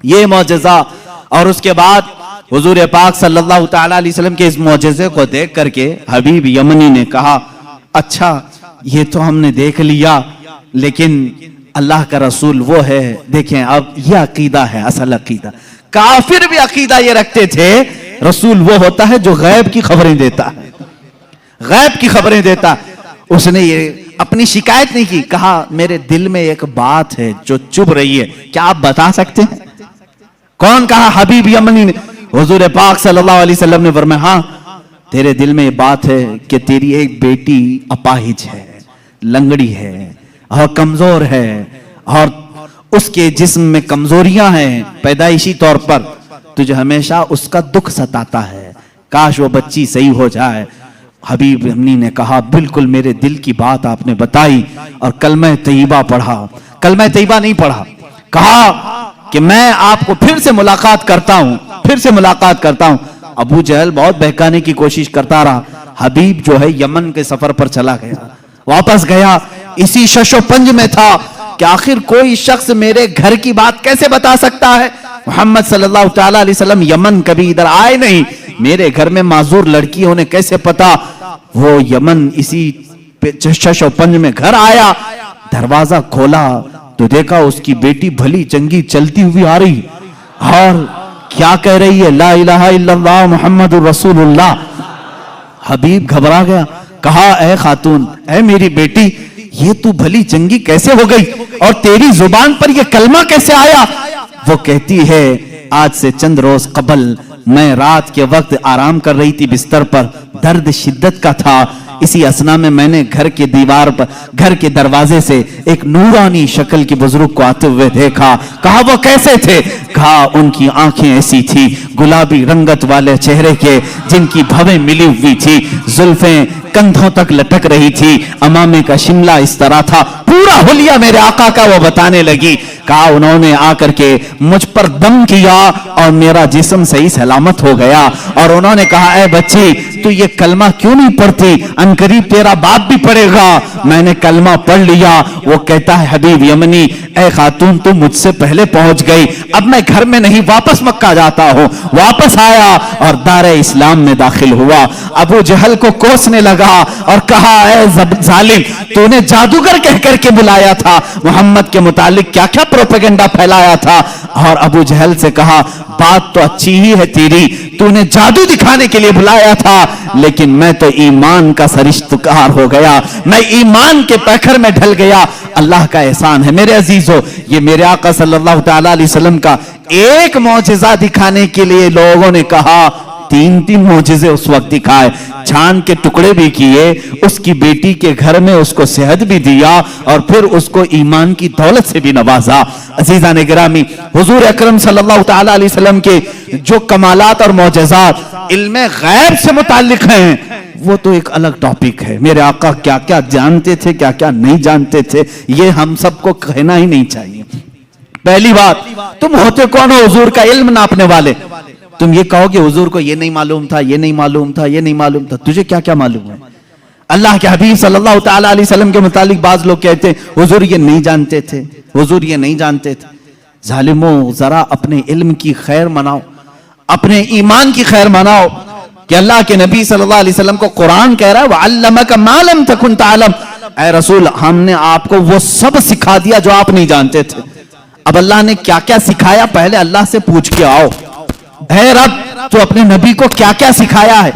یہ معجزہ، اور اس کے بعد حضور پاک صلی اللہ تعالی علیہ وسلم کے اس معجزے کو دیکھ کر کے حبیب یمنی نے کہا اچھا یہ تو ہم نے دیکھ لیا، لیکن اللہ کا رسول وہ ہے۔ دیکھیں اب یہ عقیدہ ہے، اصل عقیدہ۔ کافر بھی عقیدہ یہ رکھتے تھے رسول وہ ہوتا ہے جو غیب کی خبریں دیتا ہے، غیب کی خبریں دیتا۔ اس نے یہ اپنی شکایت نہیں کی، کہا میرے دل میں ایک بات ہے جو چبھ رہی ہے، کیا آپ بتا سکتے ہیں؟ کون کہا؟ حبیب یمنی نے۔ حضور پاک صلی اللہ علیہ وسلم نے فرمایا ہاں تیرے دل میں یہ بات ہے کہ تیری ایک بیٹی اپاہج ہے، لنگڑی ہے اور کمزور ہے، اور اس کے جسم میں کمزوریاں ہیں پیدائشی طور پر، تجھے ہمیشہ اس کا دکھ ستاتا ہے، کاش وہ بچی صحیح ہو جائے۔ حبیب یمنی نے کہا بالکل میرے دل کی بات آپ نے بتائی، اور کلمہ طیبہ پڑھا، کلمہ طیبہ نہیں پڑھا، کہا کہ میں آپ کو پھر سے ملاقات کرتا ہوں، پھر سے ملاقات کرتا ہوں۔ ابو جہل بہت بہکانے کی کوشش کرتا رہا، حبیب جو ہے یمن کے سفر پر چلا گیا، واپس گیا، اسی شش و پنج میں تھا کہ آخر کوئی شخص میرے گھر کی بات کیسے بتا سکتا ہے؟ محمد صلی اللہ تعالیٰ علیہ وسلم یمن کبھی ادھر آئے نہیں، میرے گھر میں معذور لڑکی انہیں کیسے پتا؟ وہ یمن اسی شش و پنج میں گھر آیا، دروازہ کھولا تو دیکھا اس کی بیٹی بھلی چنگی چلتی ہوئی آ رہی، اور کیا کہہ رہی ہے؟ لا الہ الا اللہ محمد رسول اللہ۔ حبیب گھبرا گیا، کہا اے خاتون، اے میری بیٹی، یہ تو بھلی چنگی کیسے ہو گئی اور تیری زبان پر یہ کلمہ کیسے آیا؟ وہ کہتی ہے آج سے چند روز قبل میں رات کے وقت آرام کر رہی تھی بستر پر، درد شدت کا تھا، اسی اسنا میں نے گھر کے دیوار پر، گھر کے دروازے سے ایک نورانی شکل کی بزرگ کو آتے ہوئے دیکھا۔ کہا وہ کیسے تھے؟ کہا ان کی آنکھیں ایسی تھی گلابی رنگت والے چہرے کے جن کی بھویں ملی ہوئی تھی، زلفیں کندھوں تک لٹک رہی تھی، امامے کا شملہ اس طرح تھا، پورا حلیہ میرے آقا کا وہ بتانے لگی۔ کہا انہوں نے آ کر کے مجھ پر دم کیا اور میرا جسم صحیح سلامت ہو گیا، اور انہوں نے کہا اے بچی تو یہ کلمہ کیوں نہیں پڑھتی؟ انقریب تیرا باپ بھی پڑھے گا۔ میں نے کلمہ پڑھ لیا۔ وہ کہتا ہے حبیب یمنی، اے خاتون تو مجھ سے پہلے پہنچ گئی، اب میں گھر میں نہیں واپس مکہ جاتا ہوں۔ واپس آیا اور دار اسلام میں داخل ہوا، ابو جہل کو کوسنے لگا اور کہا اے ظالم، تو نے جادوگر کہہ کر کے بلایا تھا، محمد کے متعلق کیا کیا پروپیگنڈا پھیلایا تھا۔ اور ابو جہل سے کہا بات تو اچھی ہی ہے تیری، تو نے جادو دکھانے کے لیے بلایا تھا، لیکن میں تو ایمان کا سرشتکار ہو گیا، میں ایمان کے پیکر میں ڈھل گیا۔ اللہ کا احسان ہے میرے عزیزو، یہ میرے آقا صلی اللہ تعالیٰ علیہ وسلم کا ایک معجزہ دکھانے کے لیے لوگوں نے کہا تین معجزے اس وقت دکھائے، چاند کے ٹکڑے بھی کیے، اس کی بیٹی کے گھر میں اس کو صحت بھی دیا، اور پھر اس کو ایمان کی دولت سے بھی نوازا۔ عزیزان گرامی، حضور اکرم صلی اللہ تعالیٰ علیہ وسلم کے جو کمالات اور معجزات علم غیب سے متعلق ہیں وہ تو ایک الگ ٹاپک ہے۔ میرے آقا کیا کیا جانتے تھے، کیا کیا نہیں جانتے تھے، یہ ہم سب کو کہنا ہی نہیں چاہیے۔ پہلی بات، تم ہوتے کون ہو حضور کا علم ناپنے والے؟ تم یہ کہو کہ حضور کو یہ نہیں معلوم تھا، یہ نہیں معلوم تھا، یہ نہیں معلوم تھا، تجھے کیا کیا معلوم ہے؟ اللہ کے حبیب صلی اللہ تعالیٰ علیہ وسلم کے متعلق بعض لوگ کہتے ہیں حضور یہ نہیں جانتے تھے، حضور یہ نہیں جانتے تھے۔ ظالموں، ذرا اپنے علم کی خیر مناؤ، اپنے ایمان کی خیر مناؤ کہ اللہ کے نبی صلی اللہ علیہ وسلم کو قرآن کہہ رہا ہے وَعَلَّمَكَ مَا لَمْ تَكُنْ تَعْلَمْ، اے رسول ہم نے آپ کو وہ سب سکھا دیا جو آپ نہیں جانتے تھے۔ اب اللہ نے کیا کیا سکھایا پہلے اللہ سے پوچھ کے آؤ، اے رب تو اپنے نبی کو کیا کیا سکھایا ہے؟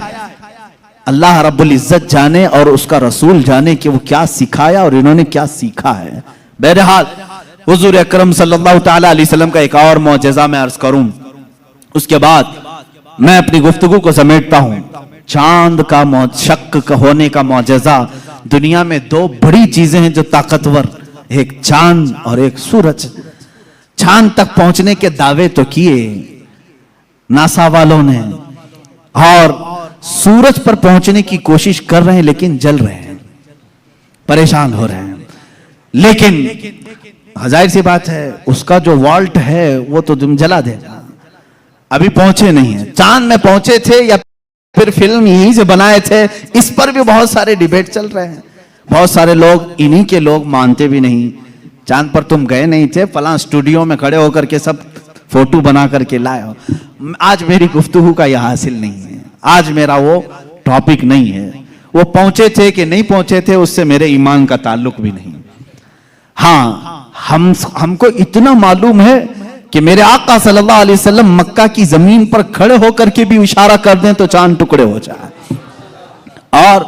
اللہ رب العزت جانے اور اس کا رسول جانے کہ وہ کیا سکھایا اور انہوں نے کیا سیکھا ہے۔ بہرحال حضور اکرم صلی اللہ تعالیٰ علیہ وسلم کا ایک اور معجزہ میں عرض کروں، اس کے بعد میں اپنی گفتگو کو سمیٹتا ہوں۔ چاند کا شق ہونے کا معجزہ، دنیا میں دو بڑی چیزیں ہیں جو طاقتور، ایک چاند اور ایک سورج۔ چاند تک پہنچنے کے دعوے تو کیے ناسا والوں نے، اور سورج پر پہنچنے کی کوشش کر رہے ہیں لیکن جل رہے ہیں، پریشان ہو رہے ہیں۔ لیکن ظاہر سی بات ہے اس کا جو والٹ ہے وہ تو تم جلا دے گا، ابھی پہنچے نہیں ہیں۔ چاند میں پہنچے تھے یا پھر فلم یہیں سے بنائے تھے، اس پر بھی بہت سارے ڈیبیٹ چل رہے ہیں۔ بہت سارے لوگ انہی کے لوگ مانتے بھی نہیں چاند پر تم گئے نہیں تھے، فلاں اسٹوڈیو میں کھڑے ہو کر کے سب فوٹو بنا کر کے لائے ہو۔ آج میری گفتگو کا یہ حاصل نہیں ہے، آج میرا وہ ٹاپک نہیں ہے، وہ پہنچے تھے کہ نہیں پہنچے تھے اس سے میرے ایمان کا تعلق بھی نہیں۔ ہاں ہم کو اتنا معلوم ہے کہ میرے آقا صلی اللہ علیہ وسلم مکہ کی زمین پر کھڑے ہو کر کے بھی اشارہ کر دیں تو چاند ٹکڑے ہو جائے۔ اور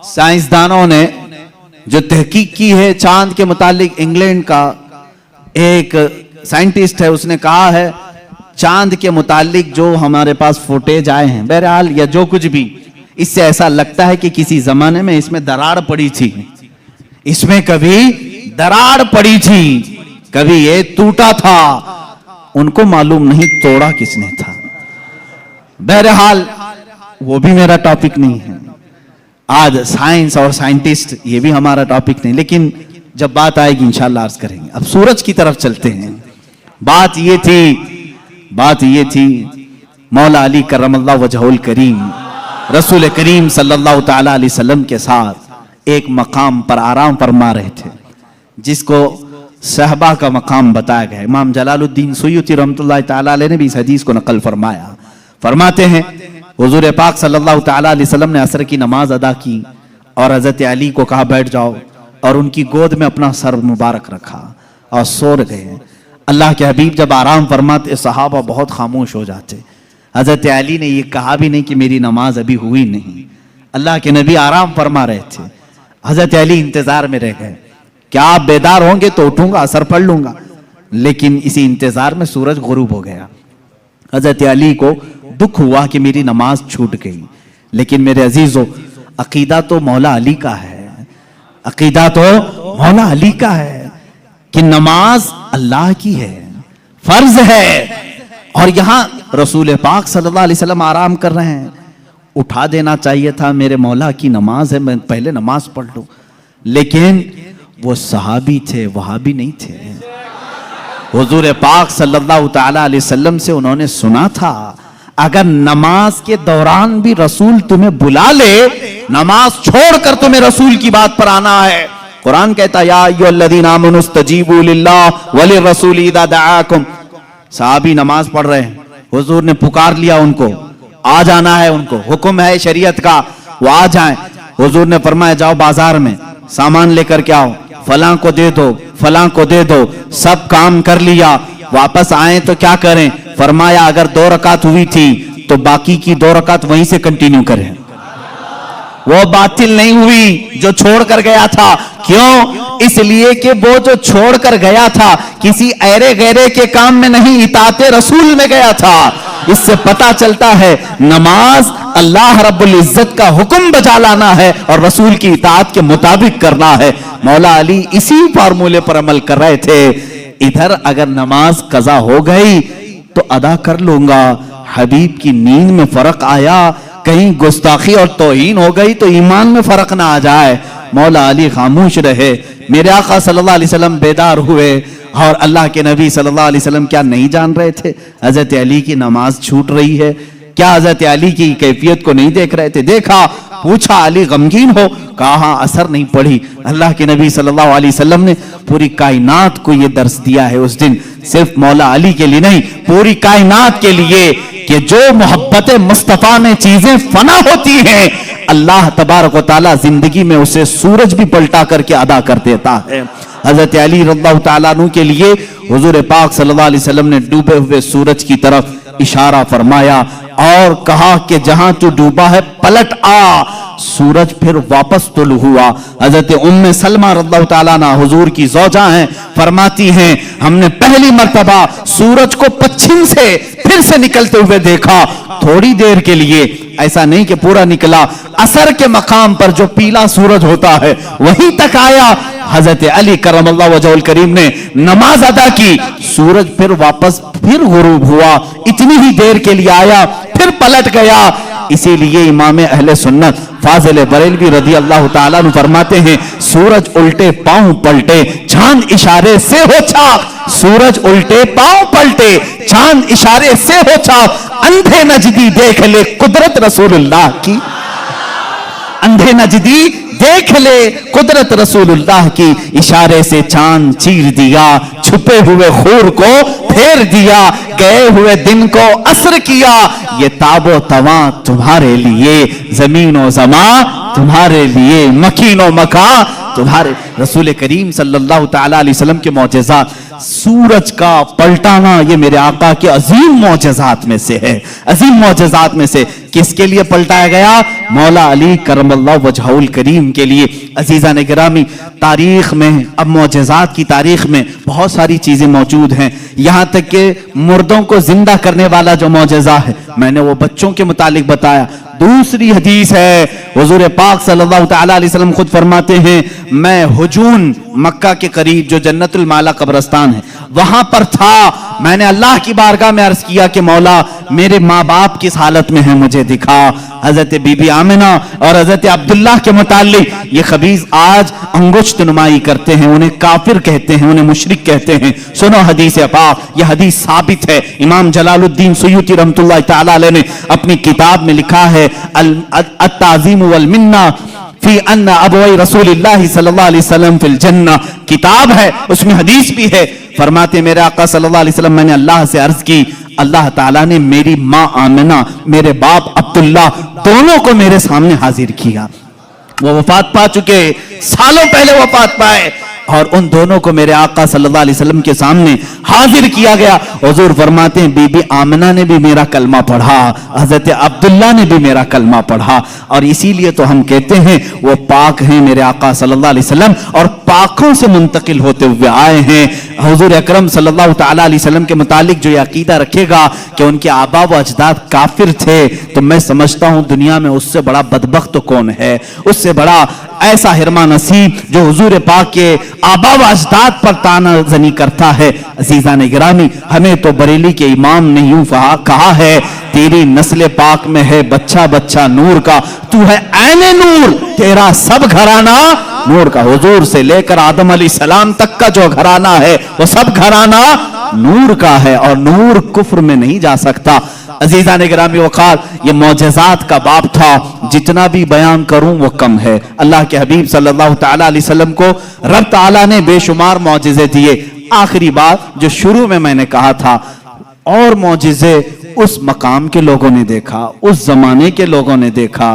سائنسدانوں نے جو تحقیق کی ہے چاند کے متعلق، انگلینڈ کا ایک سائنٹسٹ ہے، اس نے کہا ہے چاند کے متعلق جو ہمارے پاس فوٹیج آئے ہیں، بہرحال یا جو کچھ بھی، اس سے ایسا لگتا ہے کہ کسی زمانے میں اس میں دراڑ پڑی تھی، اس میں کبھی دراڑ پڑی تھی، کبھی یہ ٹوٹا تھا، ان کو معلوم نہیں توڑا کس نے تھا۔ بہرحال وہ بھی میرا ٹاپک نہیں ہے۔ آج سائنس اور سائنٹسٹ یہ بھی ہمارا ٹاپک نہیں، لیکن جب بات آئے گی انشاءاللہ عرض کریں گے. اب سورج کی طرف چلتے ہیں. بات یہ تھی مولا علی کرم اللہ وجہہ الکریم رسول کریم صلی اللہ تعالی علیہ وسلم کے ساتھ ایک مقام پر آرام فرما رہے تھے، جس کو صحبہ کا مقام بتایا گیا. امام جلال الدین سیوطی رحمۃ اللہ تعالی علیہ نے بھی اس حدیث کو نقل فرمایا. فرماتے ہیں حضور پاک صلی اللہ تعالی علیہ وسلم نے عصر کی نماز ادا کی اور حضرت علی کو کہا بیٹھ جاؤ، اور ان کی گود میں اپنا سر مبارک رکھا اور سو گئے. اللہ کے حبیب جب آرام فرماتے صحابہ بہت خاموش ہو جاتے. حضرت علی نے یہ کہا بھی نہیں کہ میری نماز ابھی ہوئی نہیں. اللہ کے نبی آرام فرما رہے تھے، حضرت علی انتظار میں رہ گئے. کیا آپ بیدار ہوں گے تو اٹھوں گا، اثر پڑھ لوں گا. لیکن اسی انتظار میں سورج غروب ہو گیا. حضرت علی کو دکھ ہوا کہ میری نماز چھوٹ گئی. لیکن میرے عزیزو، عقیدہ تو مولا علی کا ہے، عقیدہ تو مولا علی کا ہے کہ نماز اللہ کی ہے، فرض ہے. اور یہاں رسول پاک صلی اللہ علیہ وسلم آرام کر رہے ہیں. اٹھا دینا چاہیے تھا، میرے مولا کی نماز ہے، میں پہلے نماز پڑھ لوں. لیکن وہ صحابی تھے، وہابی نہیں تھے. حضور پاک صلی اللہ تعالی علیہ وسلم سے انہوں نے سنا تھا اگر نماز کے دوران بھی رسول تمہیں بلا لے، نماز چھوڑ کر تمہیں رسول کی بات پر آنا ہے. قرآن کہتا یا ایھا الذین آمنوا استجیبوا للہ وللرسول اذا دعاکم. صحابی نماز پڑھ رہے ہیں، حضور نے پکار لیا ان کو، آ جانا ہے. ان کو حکم ہے شریعت کا، وہ آ جائیں. حضور نے فرمایا جاؤ بازار میں سامان لے کر کے آؤ، فلاں کو دے دو، فلاں کو دے دو. سب کام کر لیا، واپس آئیں تو کیا کریں؟ فرمایا اگر 2 رکعت ہوئی تھی تو باقی کی 2 رکعت وہیں سے کنٹینیو کریں. وہ باطل نہیں ہوئی جو چھوڑ کر گیا تھا. کیوں؟ اس لیے کہ وہ جو چھوڑ کر گیا تھا کسی ایرے غیرے کے کام میں نہیں، اطاعت رسول میں گیا تھا. اس سے پتا چلتا ہے نماز اللہ رب العزت کا حکم بجا لانا ہے اور رسول کی اطاعت کے مطابق کرنا ہے. مولا علی اسی فارمولے پر عمل کر رہے تھے. ادھر اگر نماز قضا ہو گئی تو ادا کر لوں گا، حبیب کی نیند میں فرق آیا، کہیں گستاخی اور توہین ہو گئی تو ایمان میں فرق نہ آ جائے. مولا علی خاموش رہے. میرے آقا صلی اللہ علیہ وسلم بیدار ہوئے اور اللہ کے نبی صلی اللہ علیہ وسلم کیا نہیں جان رہے تھے حضرت علی کی نماز چھوٹ رہی ہے؟ کیا حضرت علی کی کیفیت کو نہیں دیکھ رہے تھے؟ دیکھا، پوچھا علی غمگین ہو؟ کہا اثر نہیں پڑی. اللہ کے نبی صلی اللہ علیہ وسلم نے پوری کائنات کو یہ درس دیا ہے اس دن، صرف مولا علی کے لیے نہیں، پوری کائنات کے لیے، کہ جو محبت مصطفیٰ میں چیزیں فنا ہوتی ہیں اللہ تبارک و تعالیٰ زندگی میں اسے سورج بھی پلٹا کر کے ادا کر دیتا ہے. حضرت علی رضی اللہ تعالیٰ عنہ کے لیے حضور پاک صلی اللہ علیہ وسلم نے ڈوبے ہوئے سورج کی طرف اشارہ فرمایا اور کہا کہ جہاں تو ڈوبا ہے پلٹ آ. سورج پھر واپس طلوع ہوا. حضرت ام سلمہ رضی اللہ تعالیٰ عنہ حضور کی زوجہ ہیں، فرماتی ہیں ہم نے پہلی مرتبہ سورج کو پچھم سے پھر سے نکلتے ہوئے دیکھا. تھوڑی دیر کے لیے، ایسا نہیں کہ پورا نکلا، عصر کے مقام پر جو پیلا سورج ہوتا ہے وہیں تک آیا. حضرت علی کرم اللہ وجہ الکریم نے نماز ادا کی، سورج پھر واپس پھر غروب ہوا، اتنی ہی دیر کے لیے آیا پھر پلٹ گیا. اسی لیے امام اہل سنت فاضل بریلوی رضی اللہ تعالیٰ عنہ فرماتے ہیں سورج الٹے پاؤں پلٹے چاند اشارے سے ہو چاک. سورج الٹے پاؤں پلٹے چاند اشارے سے ہو چاک. اندھے نجدی دیکھ لے قدرت رسول اللہ کی، اندھے نجدی دیکھ لے قدرت رسول اللہ کی. اشارے سے چاند چیر دیا، چھپے ہوئے خور کو پھیر دیا، گئے ہوئے دن کو عصر کیا. یہ تاب و تواں تمہارے لیے، زمین و زمان تمہارے لیے، مکین و مکان تمہارے. رسول کریم صلی اللہ تعالی علیہ وسلم کے معجزات، سورج کا پلٹانا یہ میرے آقا کے عظیم معجزات میں سے ہے، عظیم معجزات میں سے. کس کے لیے پلٹایا گیا؟ مولا علی کرم اللہ وجہ الکریم کے لیے. عزیزان گرامی، تاریخ میں، اب معجزات کی تاریخ میں بہت ساری چیزیں موجود ہیں، یہاں تک کہ مردوں کو زندہ کرنے والا جو معجزہ ہے میں نے وہ بچوں کے متعلق بتایا. دوسری حدیث ہے، حضور پاک صلی اللہ تعالی علیہ وسلم خود فرماتے ہیں میں ہجون، مکہ کے قریب جو جنت المالا قبرستان ہے وہاں پر تھا. میں نے اللہ کی بارگاہ میں عرض کیا کہ مولا میرے ماں باپ کس حالت میں ہیں مجھے دکھا. حضرت بی بی آمنہ اور حضرت عبداللہ کے متعلق یہ خبیث آج انگشت نمائی کرتے ہیں, انہیں کافر کہتے ہیں, انہیں مشرک کہتے ہیں. سنو حدیث پاک, یہ حدیث ثابت ہے. امام جلال الدین سیوطی رحمۃ اللہ تعالی علیہ نے اپنی کتاب میں لکھا ہے التعظیم والمنہ فی ان ابوئی رسول اللہ صلی اللہ علیہ وسلم فی الجنہ. کتاب ہے, اس میں حدیث بھی ہے. فرماتے میرے آقا صلی اللہ علیہ وسلم, میں نے اللہ سے عرض کی, اللہ تعالیٰ نے میری ماں آمنہ, میرے باپ عبداللہ, دونوں کو میرے سامنے حاضر کیا. وہ وفات پا چکے, سالوں پہلے وفات پائے, اور ان دونوں کو میرے آقا صلی اللہ علیہ وسلم کے سامنے حاضر کیا گیا. حضور فرماتے ہیں بی بی آمنہ نے بھی میرا کلمہ پڑھا, حضرت عبداللہ نے بھی میرا کلمہ پڑھا, اور اسی لیے تو ہم کہتے ہیں وہ پاک ہیں میرے آقا صلی اللہ علیہ وسلم, اور پاکوں سے منتقل ہوتے ہوئے آئے ہیں. حضور اکرم صلی اللہ تعالی علیہ وسلم کے متعلق جو یہ عقیدہ رکھے گا کہ ان کے آبا و اجداد کافر تھے, تو میں سمجھتا ہوں دنیا میں اس سے بڑا بدبخت کون ہے, اس سے بڑا ایسا حرمہ نصیب جو حضور پاک کے آبا و اجداد پر طعنہ زنی کرتا ہے. عزیزان گرامی, ہمیں تو بریلی کے امام نے یوں کہا ہے, تیری نسل پاک میں ہے بچہ بچہ نور کا, تو ہے عین نور, تیرا سب گھرانہ نور کا. حضور سے لے کر آدم علیہ السلام تک کا جو گھرانہ ہے وہ سب گھرانہ نور کا ہے, اور نور کفر میں نہیں جا سکتا. عزیزان گرامی وقار, یہ معجزات کا باب تھا, جتنا بھی بیان کروں وہ کم ہے. اللہ کے حبیب صلی اللہ تعالی علیہ وسلم کو رب تعالیٰ نے بے شمار معجزے دیے. آخری بات جو شروع میں نے کہا تھا, اور معجزے اس مقام کے لوگوں نے دیکھا, اس زمانے کے لوگوں نے دیکھا.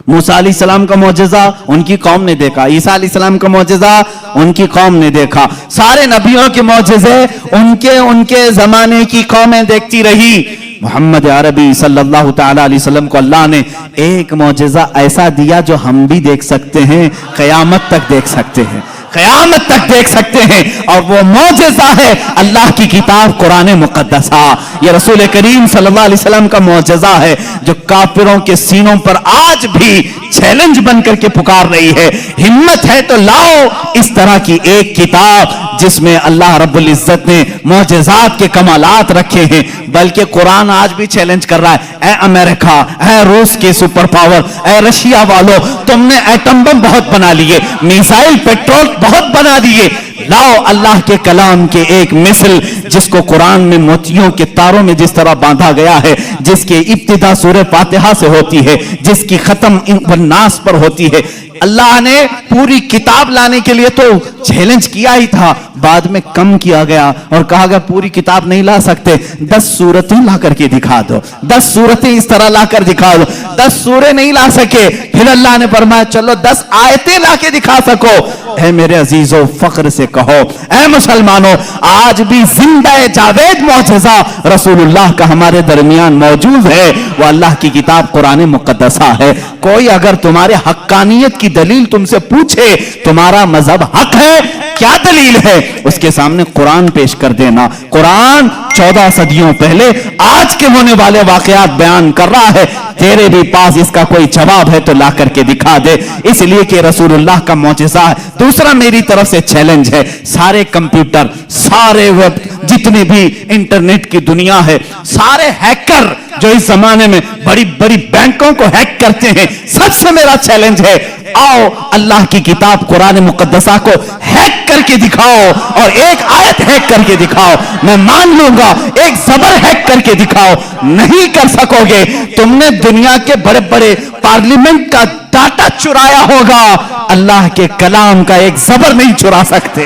موسیٰ علیہ السلام کا معجزہ ان کی قوم نے دیکھا, عیسیٰ علیہ السلام کا معجزہ ان کی قوم نے دیکھا, سارے نبیوں کے معجزے ان کے زمانے کی قومیں دیکھتی رہی. محمد عربی صلی اللہ تعالی علیہ وسلم کو اللہ نے ایک معجزہ ایسا دیا جو ہم بھی دیکھ سکتے ہیں, قیامت تک دیکھ سکتے ہیں, قیامت تک دیکھ سکتے ہیں, اور وہ معجزہ ہے اللہ کی کتاب قرآن مقدسہ. یہ رسول کریم صلی اللہ علیہ وسلم کا معجزہ ہے جو کافروں کے سینوں پر آج بھی چیلنج بن کر کے پکار رہی ہے. ہمت ہے تو لاؤ اس طرح کی ایک کتاب جس میں اللہ رب العزت نے معجزات کے کمالات رکھے ہیں. بلکہ قرآن آج بھی چیلنج کر رہا ہے, اے امریکہ, اے روس کے سپر پاور, اے رشیا والو, تم نے ایٹم بم بہت بنا لیے, میزائل پیٹرول بہت بنا دیے, لاؤ اللہ کے کلام کے ایک مثل جس کو قرآن میں موتیوں کے تاروں میں جس طرح باندھا گیا ہے, جس کی ابتدا سورہ فاتحہ سے ہوتی ہے, جس کی ختم والناس پر ہوتی ہے. اللہ نے پوری کتاب لانے کے لیے تو چیلنج کیا ہی تھا, بعد میں کم کیا گیا اور کہا گیا پوری کتاب نہیں لا سکتے, 10 سورتیں لا کر کے دکھا دو, 10 سورتیں اس طرح لا کر دکھا دو. 10 سورے نہیں لا سکے, پھر اللہ نے فرمایا چلو 10 آیتیں لا کے دکھا سکو. اے میرے عزیزو, فخر سے کہو, اے مسلمانوں, آج بھی زندہ جاوید معجزہ رسول اللہ کا ہمارے درمیان موجود ہے, وہ اللہ کی کتاب قرآن مقدسہ ہے. کوئی اگر تمہارے حقانیت کی دلیل تم سے پوچھے, تمہارا مذہب حق ہے, کیا دلیل ہے, اس کے سامنے قرآن پیش کر دینا. قرآن 14 صدیوں پہلے آج کے ہونے والے واقعات بیان کر رہا ہے. تیرے بھی پاس اس کا کوئی جواب ہے تو لا کر کے دکھا دے, اس لیے کہ رسول اللہ کا معجزہ ہے. دوسرا میری طرف سے چیلنج ہے, سارے کمپیوٹر, سارے ویب, جتنے بھی انٹرنیٹ کی دنیا ہے, سارے ہیکر جو اس زمانے میں بڑی بڑی بینکوں کو ہیک کرتے ہیں, سب سے میرا چیلنج ہے, آؤ اللہ کی کتاب قرآن مقدسہ کو ہیک کر کے دکھاؤ, اور ایک آیت ہیک کر کے دکھاؤ, میں مان لوں گا. ایک زبر ہیک کر کے دکھاؤ, نہیں کر سکو گے. تم نے دنیا کے بڑے بڑے پارلیمنٹ کا ڈاٹا چرایا ہوگا, اللہ کے کلام کا ایک زبر نہیں چرا سکتے.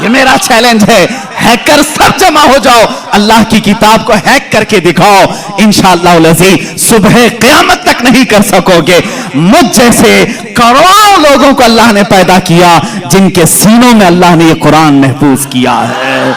یہ میرا چیلنج ہے, ہیکر سب جمع ہو جاؤ, اللہ کی کتاب کو ہیک کر کے دکھاؤ. انشاءاللہ العزیز صبح قیامت تک نہیں کر سکو گے. مجھ جیسے کروڑوں لوگوں کو اللہ نے پیدا کیا جن کے سینوں میں اللہ نے یہ قرآن محفوظ کیا ہے.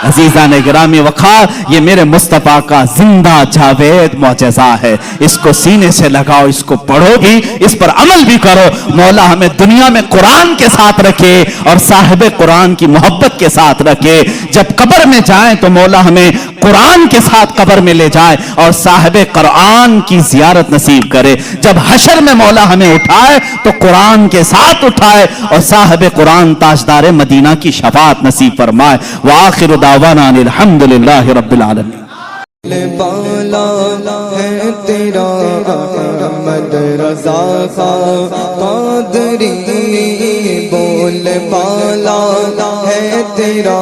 عزیزان گرامی وقار، یہ میرے مصطفیٰ کا زندہ جاوید معجزہ ہے، اس کو سینے سے لگاؤ، اس کو پڑھو بھی، اس پر عمل بھی کرو۔ مولا ہمیں دنیا میں قرآن کے ساتھ رکھے اور صاحب قرآن کی محبت کے ساتھ رکھے، جب قبر میں جائیں تو مولا ہمیں قرآن کے ساتھ قبر میں لے جائے اور صاحب قرآن کی زیارت نصیب کرے، جب حشر میں مولا ہمیں اٹھائے تو قرآن کے ساتھ اٹھائے اور صاحب قرآن تاجدار مدینہ کی شفاعت نصیب فرمائے۔ وآخر دعوانا الحمدللہ رب العالمین۔ بالا ہے تیرا احمد رضا قادری، بول بالا ہے تیرا